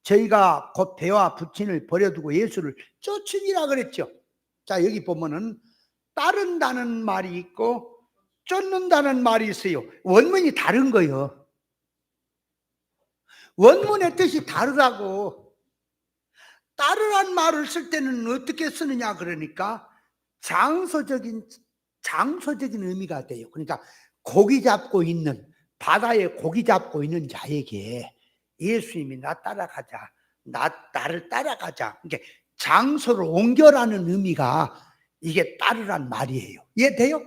저희가 곧 배와 부친을 버려두고 예수를 쫓으니라 그랬죠. 자, 여기 보면은 따른다는 말이 있고 쫓는다는 말이 있어요. 원문이 다른 거예요. 원문의 뜻이 다르다고. 따르란 말을 쓸 때는 어떻게 쓰느냐 그러니까 장소적인 의미가 돼요. 그러니까 고기 잡고 있는 바다에 고기 잡고 있는 자에게 예수님이 나 따라가자, 나를 따라가자. 그러니까 장소를 옮겨라는 의미가 이게 따르란 말이에요. 이해돼요?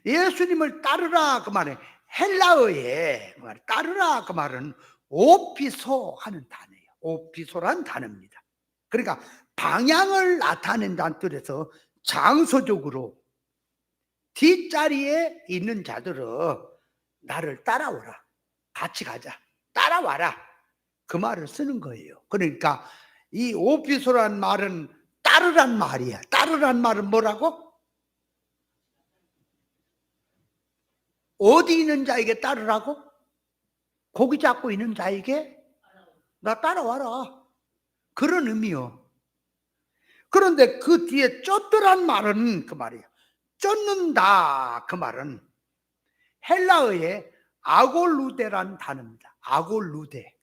예수님을 따르라 그 말에 헬라어에 따르라 그 말은 오피소 하는 단어예요. 오피소란 단어입니다. 그러니까 방향을 나타낸다는 뜻에서 장소적으로 뒷자리에 있는 자들은 나를 따라오라, 같이 가자, 따라와라 그 말을 쓰는 거예요. 그러니까 이 오피소란 말은 따르란 말이야. 따르란 말은 뭐라고? 어디 있는 자에게 따르라고? 고기 잡고 있는 자에게 나 따라와라 그런 의미요. 그런데 그 뒤에 쫓더란 말은 그 말이에요. 쫓는다 그 말은 헬라어의 아골루데란 단어입니다. 아골루데.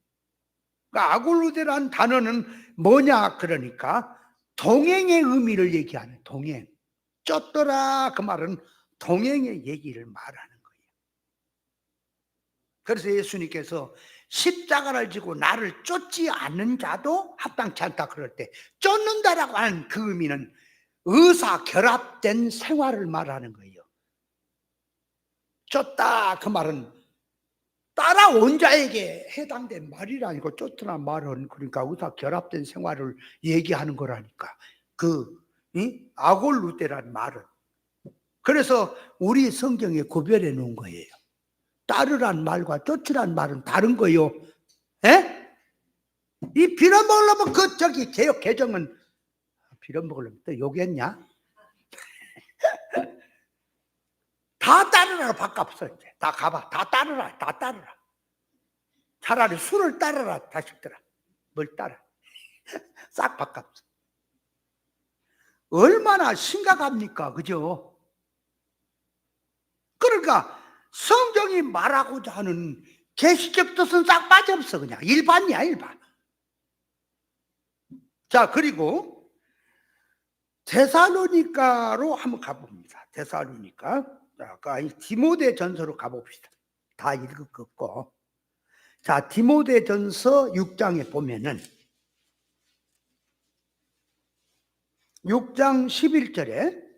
그러니까 아골루데란 단어는 뭐냐 그러니까 동행의 의미를 얘기하는 동행. 쫓더라 그 말은 동행의 얘기를 말하는 거예요. 그래서 예수님께서 십자가를 지고 나를 쫓지 않는 자도 합당치 않다 그럴 때 쫓는다라고 하는 그 의미는 의사 결합된 생활을 말하는 거예요. 쫓다 그 말은 따라온 자에게 해당된 말이라니까. 쫓으란 말은 그러니까 의사 결합된 생활을 얘기하는 거라니까. 아골루테란 말은. 그래서 우리 성경에 구별해 놓은 거예요. 따르란 말과 쫓으란 말은 다른 거요. 에? 이 빌어먹으려면 저기 개혁 개정은 빌어먹으려면 또 욕했냐? 다 따르라 바꿔서 이제 다 가봐. 다 따르라. 다 따르라. 차라리 술을 따르라 자식들아. 뭘 따라? 싹 바꿔. 얼마나 심각합니까? 그죠? 그러니까 성경이 말하고자 하는 계시적 뜻은 싹 빠져없어. 그냥 일반이야 일반. 자, 그리고 데살로니가로 한번 가봅니다. 데살로니가. 자, 디모데 전서로 가봅시다. 다 읽었고. 자, 디모데 전서 6장에 보면은 6장 11절에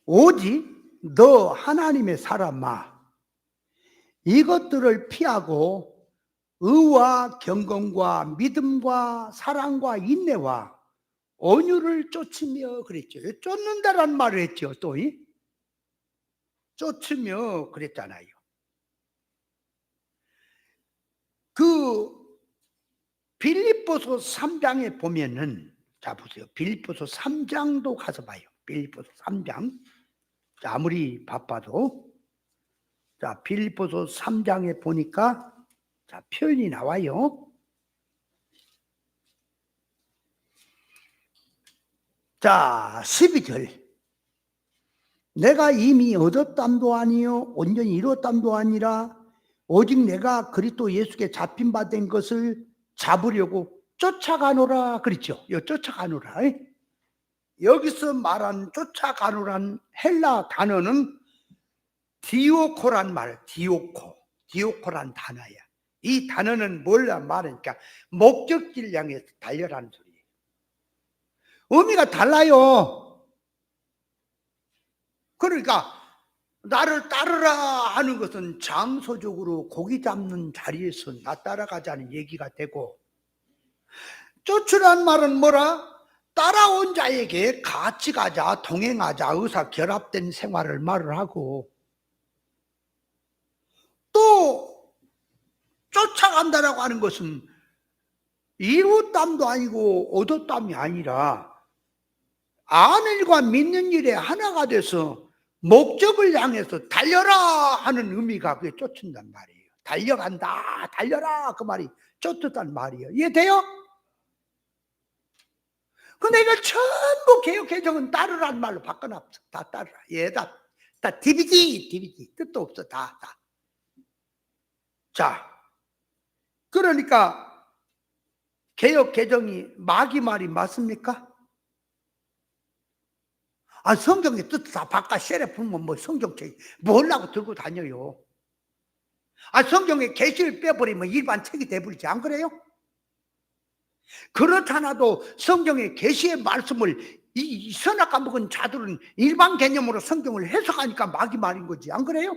오직 너 하나님의 사람아 이것들을 피하고 의와 경건과 믿음과 사랑과 인내와 온유를 쫓으며 그랬죠. 쫓는다란 말을 했죠. 또 쫓으며 그랬잖아요. 빌립보서 3장에 보면은 자 보세요. 빌립보서 3장도 가서 봐요. 빌립보서 3장. 자, 아무리 바빠도 자 빌립보서 3장에 보니까 자 표현이 나와요. 자 12절. 내가 이미 얻었담도 아니요 온전히 이뤘담도 아니라 오직 내가 그리스도 예수께 잡힌 바 된 것을 잡으려고 쫓아가노라 그랬죠. 쫓아가노라. 여기서 말한 쫓아가노란 헬라 단어는 디오코란 말. 디오코란 단어야. 이 단어는 뭘라 말하니까 목적지를 향해서 달려라는 소리예요. 의미가 달라요. 그러니까 나를 따르라 하는 것은 장소적으로 고기 잡는 자리에서 나 따라가자는 얘기가 되고, 쫓으란 말은 뭐라? 따라온 자에게 같이 가자, 동행하자, 의사 결합된 생활을 말을 하고, 또 쫓아간다라고 하는 것은 이뤘담도 아니고 얻었담이 아니라 아는 일과 믿는 일에 하나가 돼서 목적을 향해서 달려라 하는 의미가 그게 쫓는단 말이에요. 달려간다, 달려라 그 말이 쫓았단 말이에요. 이해돼요? 근데 이걸 전부 개혁 개정은 따르란 말로 바꿔놨어. 다 따르라. 다 DVD 뜻도 없어. 다. 자, 그러니까 개혁 개정이 마귀 말이 맞습니까? 성경의 뜻 다 바꿔 쉐레 풀면 뭐 성경책 뭘라고 들고 다녀요? 성경의 계시를 빼버리면 일반 책이 돼버리지 안 그래요? 그렇잖아도 성경의 계시의 말씀을 이 선악 까먹은 자들은 일반 개념으로 성경을 해석하니까 마귀 말인 거지 안 그래요?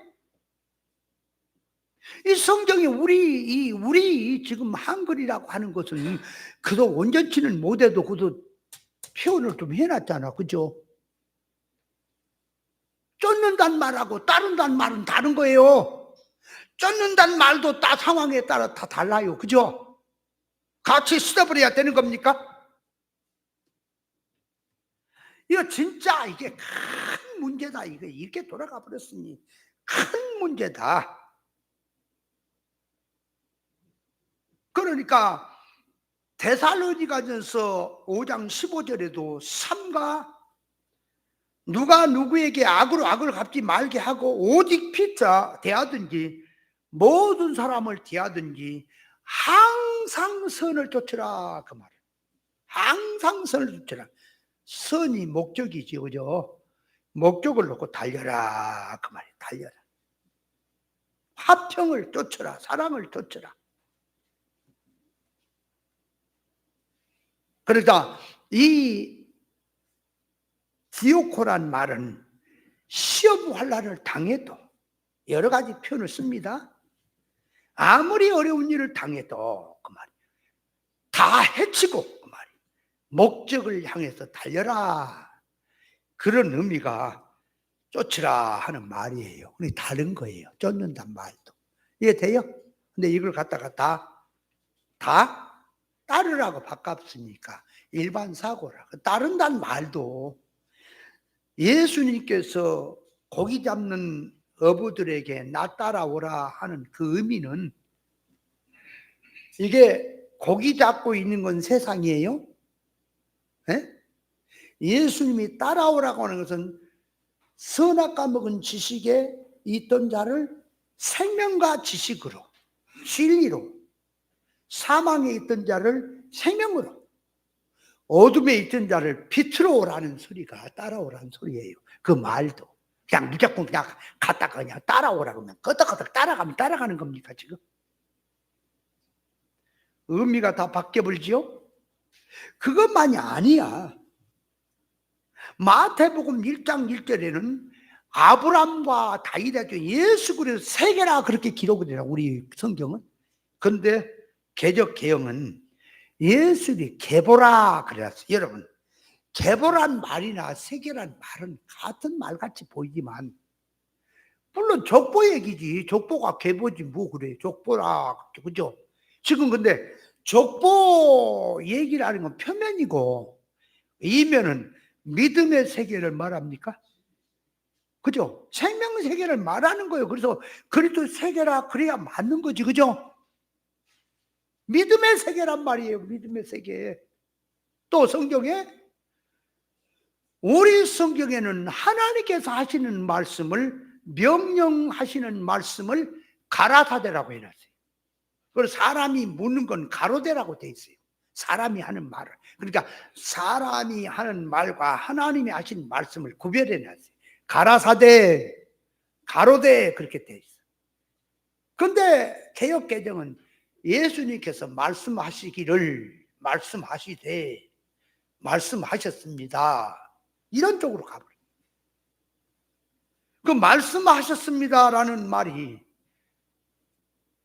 이 성경이 우리 지금 한글이라고 하는 것은 그도 온전치는 못해도 그도 표현을 좀 해놨잖아, 그죠? 쫓는다는 말하고 따른다는 말은 다른 거예요. 쫓는다는 말도 다 상황에 따라 다 달라요. 그죠? 같이 쓰어버려야 되는 겁니까? 이거 진짜 이게 큰 문제다. 이게 이렇게 돌아가 버렸으니 큰 문제다. 그러니까 데살로니가전서 5장 15절에도 삼가 누가 누구에게 악으로 악을 갚지 말게 하고 오직 피자 대하든지 모든 사람을 대하든지 항상 선을 쫓으라 그 말이에요. 항상 선을 쫓으라. 선이 목적이지 그죠? 목적을 놓고 달려라 그 말이에요. 달려라. 화평을 쫓으라. 사랑을 쫓으라. 그러니까 이 디오코란 말은 시험 환난을 당해도 여러 가지 표현을 씁니다. 아무리 어려운 일을 당해도 그 말이 다 해치고 그 말이 목적을 향해서 달려라. 그런 의미가 쫓으라 하는 말이에요. 그게 다른 거예요. 쫓는단 말도. 이해돼요? 근데 이걸 갖다가 다 따르라고 바꿨으니까 일반 사고라. 따른다는 말도 예수님께서 고기 잡는 어부들에게 나 따라오라 하는 그 의미는 이게 고기 잡고 있는 건 세상이에요? 예? 예수님이 따라오라고 하는 것은 선악과 먹은 지식에 있던 자를 생명과 지식으로, 진리로, 사망에 있던 자를 생명으로, 어둠에 있던 자를 빛으로 오라는 소리가 따라오라는 소리예요. 그 말도 그냥 무조건 그냥 갔다가 그냥 따라오라고 하면 끄덕끄덕 따라가면 따라가는 겁니까 지금? 의미가 다 바뀌어버리지요? 그것만이 아니야. 마태복음 1장 1절에는 아브람과 다윗에게 예수 그리스도 세계라 그렇게 기록을 해요. 우리 성경은. 그런데 개역개영은 예수님이 계보라 그랬어요. 여러분, 계보란 말이나 세계란 말은 같은 말같이 보이지만 물론 족보 얘기지. 족보가 계보지 뭐 그래. 족보라 그죠? 지금 근데 족보 얘기라는 건 표면이고 이면은 믿음의 세계를 말합니까? 그죠? 생명 세계를 말하는 거예요. 그래서 그리스도 세계라 그래야 맞는 거지. 그죠? 믿음의 세계란 말이에요. 믿음의 세계. 또 성경에 우리 성경에는 하나님께서 하시는 말씀을 명령하시는 말씀을 가라사대라고 해놨어요. 그리고 사람이 묻는 건 가로대라고 돼 있어요. 사람이 하는 말을. 그러니까 사람이 하는 말과 하나님이 하신 말씀을 구별해 놨어요. 가라사대, 가로대 그렇게 돼 있어요. 그런데 개역개정은 예수님께서 말씀하셨습니다. 이런 쪽으로 가버려요. 그 말씀하셨습니다라는 말이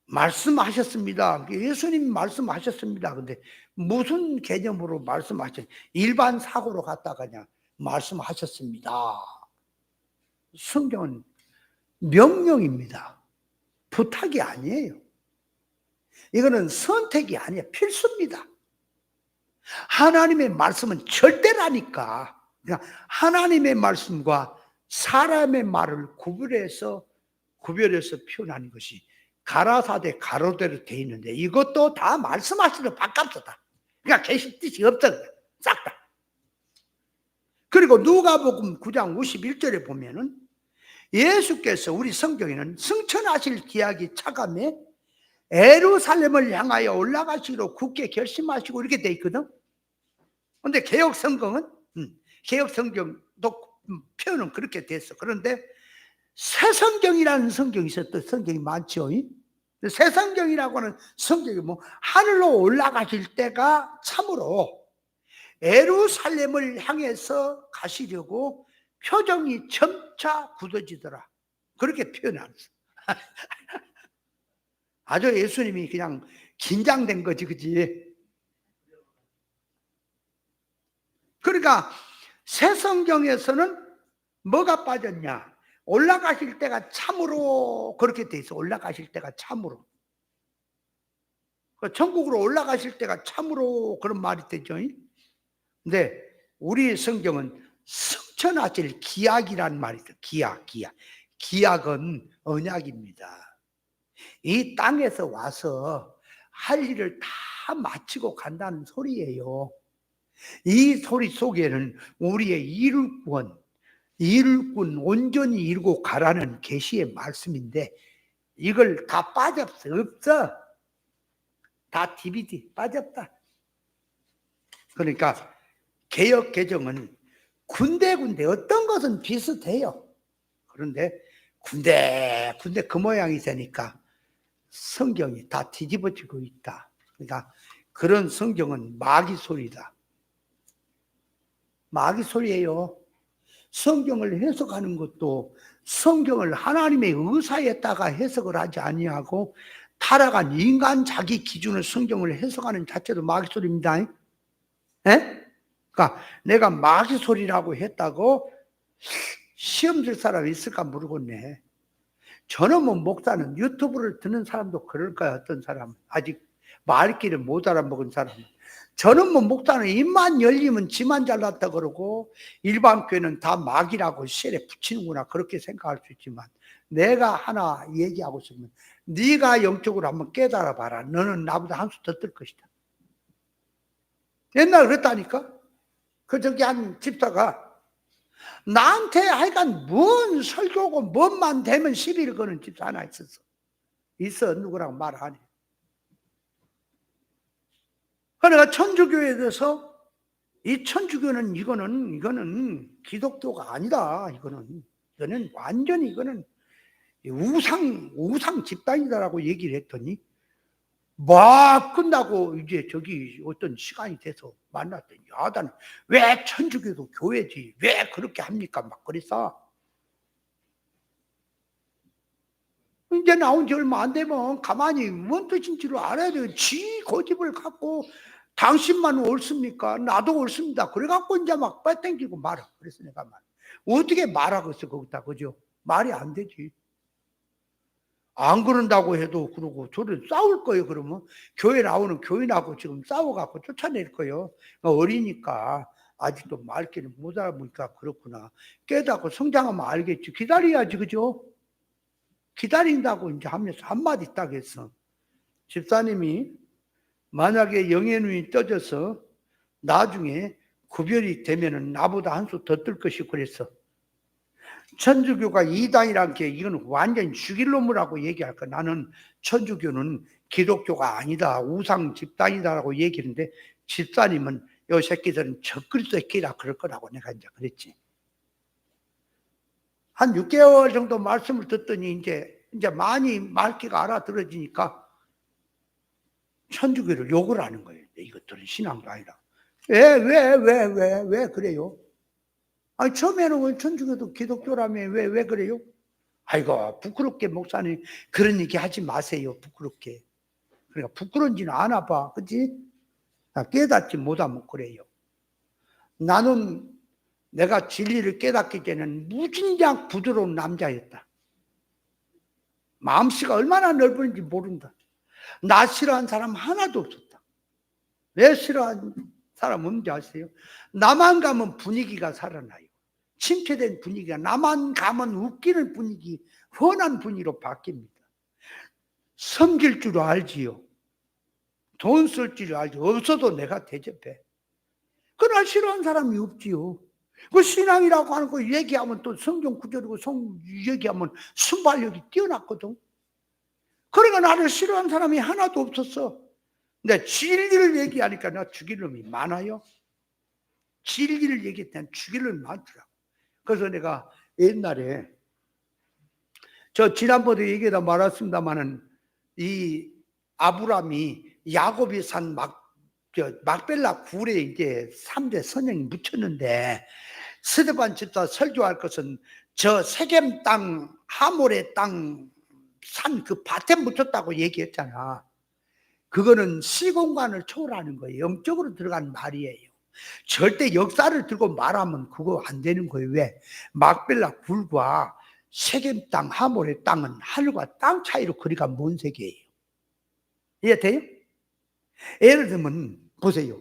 말씀하셨습니다. 예수님 말씀하셨습니다. 근데 무슨 개념으로 말씀하셨? 일반 사고로 갔다가 그냥 말씀하셨습니다. 성경은 명령입니다. 부탁이 아니에요. 이거는 선택이 아니에요. 필수입니다. 하나님의 말씀은 절대라니까. 그냥 하나님의 말씀과 사람의 말을 구별해서 표현하는 것이 가라사대 가로대로 돼 있는데 이것도 다 말씀하시는 바깥이다. 그러니까 계실 뜻이 없어. 싹 다. 그리고 누가복음 9장 51절에 보면은 예수께서 우리 성경에는 승천하실 기약이 차감해 예루살렘을 향하여 올라가시기로 굳게 결심하시고 이렇게 돼 있거든. 근데 개역 성경은 개역 성경도 표현은 그렇게 됐어. 그런데 새 성경이라는 성경이 있었던 성경이 많죠. 새 성경이라고 하는 성경이 뭐 하늘로 올라가실 때가 참으로 예루살렘을 향해서 가시려고 표정이 점차 굳어지더라. 그렇게 표현했어. 아주 예수님이 그냥 긴장된 거지, 그지? 그러니까 새 성경에서는 뭐가 빠졌냐? 올라가실 때가 참으로 그렇게 돼 있어. 올라가실 때가 참으로. 천국으로 올라가실 때가 참으로 그런 말이 되죠. 근데 우리 성경은 승천하실 기약이란 말이 있어요. 기약. 기약은 언약입니다. 이 땅에서 와서 할 일을 다 마치고 간다는 소리예요. 이 소리 속에는 우리의 이룰군 온전히 이루고 가라는 계시의 말씀인데 이걸 다 빠졌어. 없어. 다 DVD 빠졌다. 그러니까 개역 개정은 군데군데 어떤 것은 비슷해요. 그런데 군데 그 모양이 되니까 성경이 다 뒤집어지고 있다. 그러니까 그런 성경은 마귀 소리다. 마귀 소리예요. 성경을 해석하는 것도 성경을 하나님의 의사에 따라 해석을 하지 아니하고 타락한 인간 자기 기준의 성경을 해석하는 자체도 마귀 소리입니다. 예? 그러니까 내가 마귀 소리라고 했다고 시험 들 사람이 있을까 모르겠네. 저는 뭐 목사는 유튜브를 듣는 사람도 그럴 거야. 어떤 사람은 아직 말귀를 못 알아먹은 사람은. 저는 뭐 목사는 입만 열리면 지만 잘났다 그러고 일반 교회는 다 마귀라고 시에 붙이는구나 그렇게 생각할 수 있지만 내가 하나 얘기하고 싶으면 네가 영적으로 한번 깨달아 봐라. 너는 나보다 한 수 더 뜰 것이다. 옛날 그랬다니까. 그 저기 한 집사가 나한테 하여간 뭔 설교고 뭔만 되면 시비를 거는 집사 하나 있었어. 있어. 누구라고 말 안 해. 그러니까 천주교에 대해서 이 천주교는 이거는 기독교가 아니다. 이거는 완전히 이거는 우상 집단이다라고 얘기를 했더니 막 끝나고 이제 저기 어떤 시간이 돼서 만났더니 야단 왜 천주교도 교회지 왜 그렇게 합니까? 막 그랬어. 이제 나온 지 얼마 안 되면 가만히 뭔 뜻인지를 알아야 돼요. 지 고집을 갖고 당신만 옳습니까? 나도 옳습니다. 그래갖고 이제 막 빼땡기고 말아. 그래서 내가 어떻게 말하겠어 거기다 그죠? 말이 안 되지. 안 그런다고 해도 그러고 저를 싸울 거예요. 그러면 교회 나오는 교인하고 지금 싸워갖고 쫓아낼 거예요. 그러니까 어리니까 아직도 말귀를 못 알아보니까 그렇구나. 깨닫고 성장하면 알겠지. 기다려야지 그죠? 기다린다고 이제 하면서 한마디 딱 했어. 집사님이 만약에 영의 눈이 떠져서 나중에 구별이 되면은 나보다 한 수 더 뜰 것이 그랬어. 천주교가 이단이란 게 이건 완전히 죽일 놈이라고 얘기할 거야. 나는 천주교는 기독교가 아니다. 우상 집단이다라고 얘기하는데 집사님은 요 새끼들은 적그리 새끼라 그럴 거라고 내가 이제 그랬지. 한 6개월 정도 말씀을 듣더니 이제 많이 말귀가 알아들어지니까 천주교를 욕을 하는 거예요. 이것들은 신앙도 아니라. 왜 그래요? 아니, 처음에는 천주교도 기독교라며 왜 그래요? 아이고, 부끄럽게 목사님 그런 얘기 하지 마세요. 부끄럽게. 그러니까 부끄러운지는 아나 봐. 그치? 깨닫지 못하면 그래요. 나는 내가 진리를 깨닫기 전에는 무진장 부드러운 남자였다. 마음씨가 얼마나 넓은지 모른다. 나 싫어하는 사람 하나도 없었다. 왜 싫어하는 사람 없는지 아세요? 나만 가면 분위기가 살아나요. 침체된 분위기가 나만 가면 웃기는 분위기, 훤한 분위기로 바뀝니다. 섬길 줄 알지요. 돈 쓸 줄 알죠. 없어도 내가 대접해. 그러나 싫어하는 사람이 없지요. 그 신앙이라고 하는 거 얘기하면 또 성경 구절이고 얘기하면 순발력이 뛰어났거든. 그러니까 나를 싫어하는 사람이 하나도 없었어. 근데 진리를 얘기하니까 나 죽일 놈이 많아요. 진리를 얘기할 때는 죽일 놈이 많더라고. 그래서 내가 옛날에 저 지난번에 얘기하다 말았습니다마는 이 아브람이 야곱이 산 막벨라 굴에 이제 3대 선영이 묻혔는데 스데반 집사 설교할 것은 저 세겜 땅 하몰의 땅 산 그 밭에 묻혔다고 얘기했잖아. 그거는 시공간을 초월하는 거예요. 영적으로 들어간 말이에요. 절대 역사를 들고 말하면 그거 안 되는 거예요. 왜? 막벨라 굴과 세겜 땅 하몰의 땅은 하늘과 땅 차이로 거리가 먼 세계예요. 이해돼요? 예를 들면 보세요.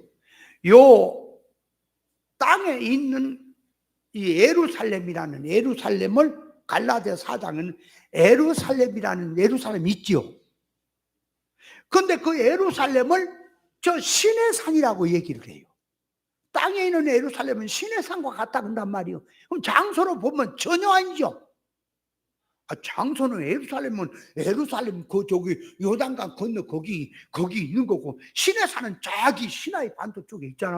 요 땅에 있는 이 예루살렘이라는 예루살렘을 갈라디아 4장은 예루살렘이라는 예루살렘이 있지요. 그런데 그 예루살렘을 저 신의 산이라고 얘기를 해요. 땅에 있는 예루살렘은 신의 산과 같다 그런단 말이에요. 그럼 장소로 보면 전혀 아니죠. 장소는 예루살렘 그 저기 요단강 건너 거기 있는 거고 신의 산은 저기 시나이 반도 쪽에 있잖아.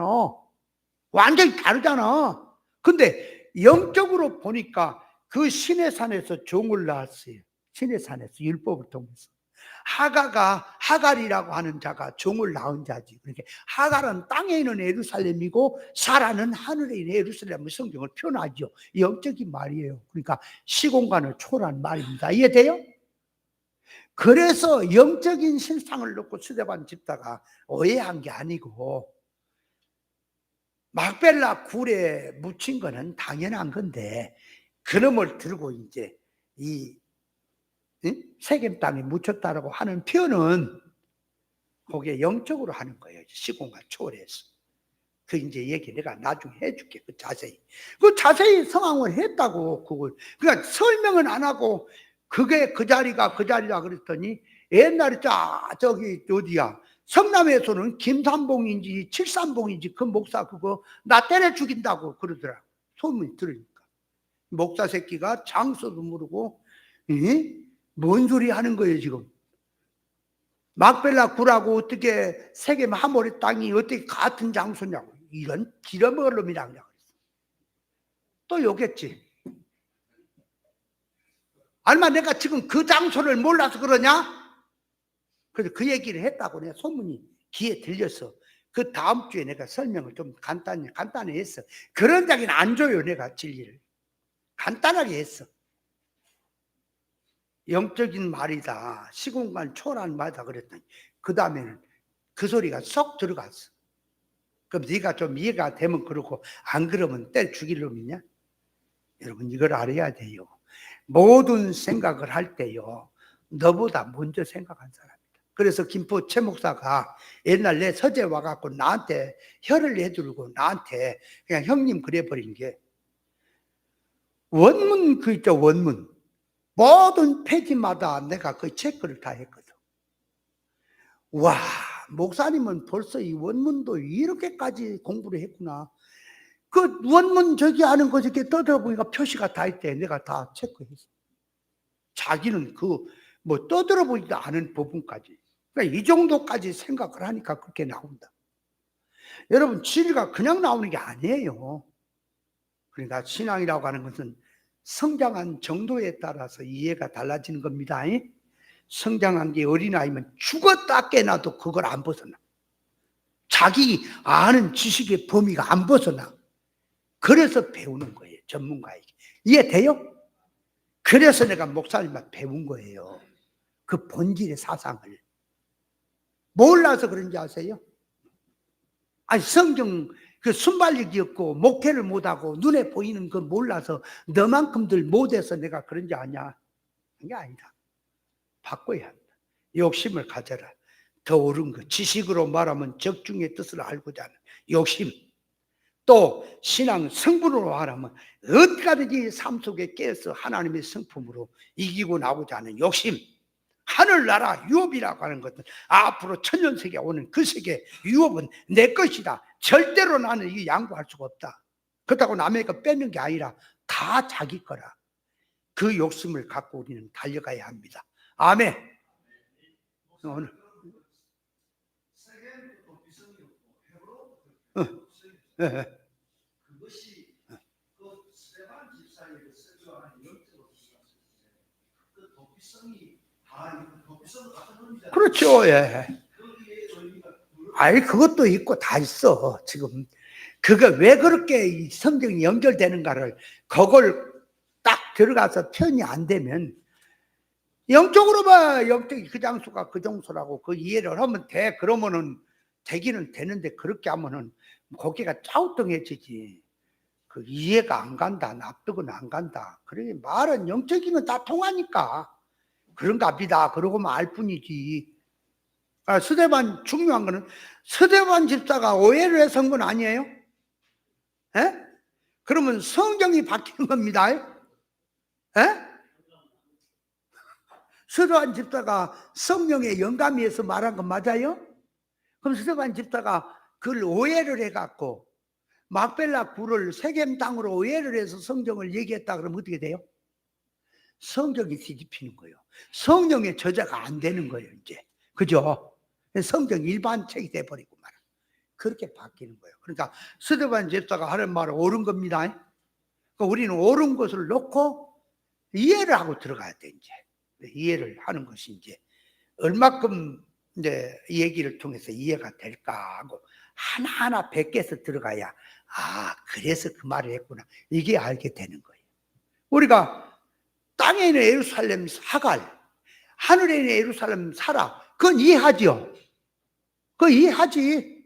완전히 다르잖아. 근데 영적으로 보니까 그 신의 산에서 종을 낳았어요. 신의 산에서 율법을 통해서. 하갈이라고 하는 자가 종을 낳은 자지. 그러니까 하갈은 땅에 있는 예루살렘이고 사라는 하늘에 있는 예루살렘을 성경을 표현하죠. 영적인 말이에요. 그러니까 시공간을 초월한 말입니다. 이해돼요? 그래서 영적인 실상을 놓고 스데반 집사가 오해한 게 아니고 막벨라 굴에 묻힌 거는 당연한 건데 그놈을 들고 이제 이 세겜 땅에 묻혔다라고 하는 표현은 그게 영적으로 하는 거예요. 시공간 초월해서. 그 이제 얘기 내가 나중에 해줄게. 그 자세히 상황을 했다고 그걸. 그러니까 설명은 안 하고 그게 그 자리가 그 자리다 그랬더니 옛날에 저기 어디야 성남에서는 김삼봉인지 칠삼봉인지 그 목사 그거 나 때려 죽인다고 그러더라. 소문이 들으니까 목사 새끼가 장소도 모르고 뭔 소리 하는 거예요 지금. 막벨라 굴하고 어떻게 세겜 하모리 땅이 어떻게 같은 장소냐고. 이런 빌어먹을 놈이라고 그랬어. 또 욕했지. 얼마 내가 지금 그 장소를 몰라서 그러냐? 그래서 그 얘기를 했다고 내가 소문이 귀에 들려서 그 다음 주에 내가 설명을 좀 간단히 했어. 그런 자기는 안 줘요 내가 진리를. 간단하게 했어. 영적인 말이다. 시공간 초월한 말이다 그랬더니 그 다음에는 그 소리가 쏙 들어갔어. 그럼 네가 좀 이해가 되면 그러고 안 그러면 때 죽일 놈이냐? 여러분 이걸 알아야 돼요. 모든 생각을 할 때요. 너보다 먼저 생각한 사람이다. 그래서 김포 최 목사가 옛날 내 서재 와갖고 나한테 혀를 내두르고 나한테 그냥 형님 그래버린 게 원문 그 있죠 원문. 모든 페이지마다 내가 그 체크를 다 했거든. 와, 목사님은 벌써 이 원문도 이렇게까지 공부를 했구나. 그 원문 저기 하는 거 이렇게 떠들어보니까 표시가 다 있대. 내가 다 체크했어. 자기는 그 뭐 떠들어보지도 않은 부분까지. 그러니까 이 정도까지 생각을 하니까 그렇게 나온다. 여러분, 진리가 그냥 나오는 게 아니에요. 그러니까 신앙이라고 하는 것은 성장한 정도에 따라서 이해가 달라지는 겁니다. 성장한 게 어린아이면 죽었다 깨나도 그걸 안 벗어나. 자기 아는 지식의 범위가 안 벗어나. 그래서 배우는 거예요. 전문가에게. 이해돼요? 그래서 내가 목사님한테 배운 거예요. 그 본질의 사상을. 몰라서 그런지 아세요? 아니 성경 그 순발력이었고 목회를 못하고 눈에 보이는 거 몰라서 너만큼들 못해서 내가 그런지 아냐? 그게 아니다. 바꿔야 한다. 욕심을 가져라. 더 옳은 거. 지식으로 말하면 적중의 뜻을 알고자 하는 욕심. 또 신앙 성분으로 말하면 어디까지 삶 속에 깨어서 하나님의 성품으로 이기고 나오고자 하는 욕심. 하늘나라 유업이라고 하는 것은 앞으로 천년세계가 오는 그 세계 유업은 내 것이다. 절대로 나는 이 양보할 수가 없다. 그렇다고 남의 거 뺏는 게 아니라 다 자기 거라. 그 욕심을 갖고 우리는 달려가야 합니다. 아멘. 오늘 그것이 그 스데반 집사의 설교하는 영적으로 그 도피성이 다 도피성 같은 의미잖아요. 그렇죠. 예. 거기에 의미가 아니 그것도 있고 다 있어. 지금 그거 왜 그렇게 이 성경이 연결되는가를 그걸 딱 들어가서 표현이 안 되면 영적으로 봐. 영적이 그 장소가 그 장소라고 그 이해를 하면 돼. 그러면은 되기는 되는데 그렇게 하면은 고개가 짜우뚱해지지. 그 이해가 안 간다. 납득은 안 간다. 그러니 말은 영적이면 다 통하니까 그런갑니다. 그러고만 알 뿐이지. 아, 스데반 중요한 거는 스데반 집사가 오해를 해서 한 건 아니에요? 에? 그러면 성경이 바뀌는 겁니다. 에? 스데반 집사가 성령의 영감이어서 말한 건 맞아요? 그럼 스데반 집사가 그걸 오해를 해갖고 막벨라 굴을 세겜 땅으로 오해를 해서 성경을 얘기했다 그러면 어떻게 돼요? 성경이 뒤집히는 거예요. 성령의 저자가 안 되는 거예요, 이제. 그죠? 성경 일반 책이 돼버리고 말아. 그렇게 바뀌는 거예요. 그러니까 스데반 집사가 하는 말은 옳은 겁니다. 그러니까 우리는 옳은 것을 놓고 이해를 하고 들어가야 돼, 이제. 이해를 하는 것이 이제 얼마큼 이제 이 얘기를 통해서 이해가 될까 하고 하나하나 베껴서 들어가야 그래서 그 말을 했구나 이게 알게 되는 거예요. 우리가 땅에 있는 예루살렘 사갈, 하늘에 있는 예루살렘 살아, 그건 이해하지요. 그거 이해하지.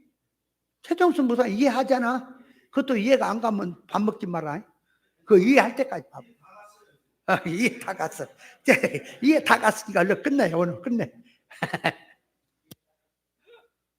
최정순 목사 이해하잖아. 그것도 이해가 안 가면 밥 먹지 마라. 그거 이해할 때까지 밥. 이해 다 갔어. 이해 다 갔으니까 얼른 끝내. 오늘 끝내.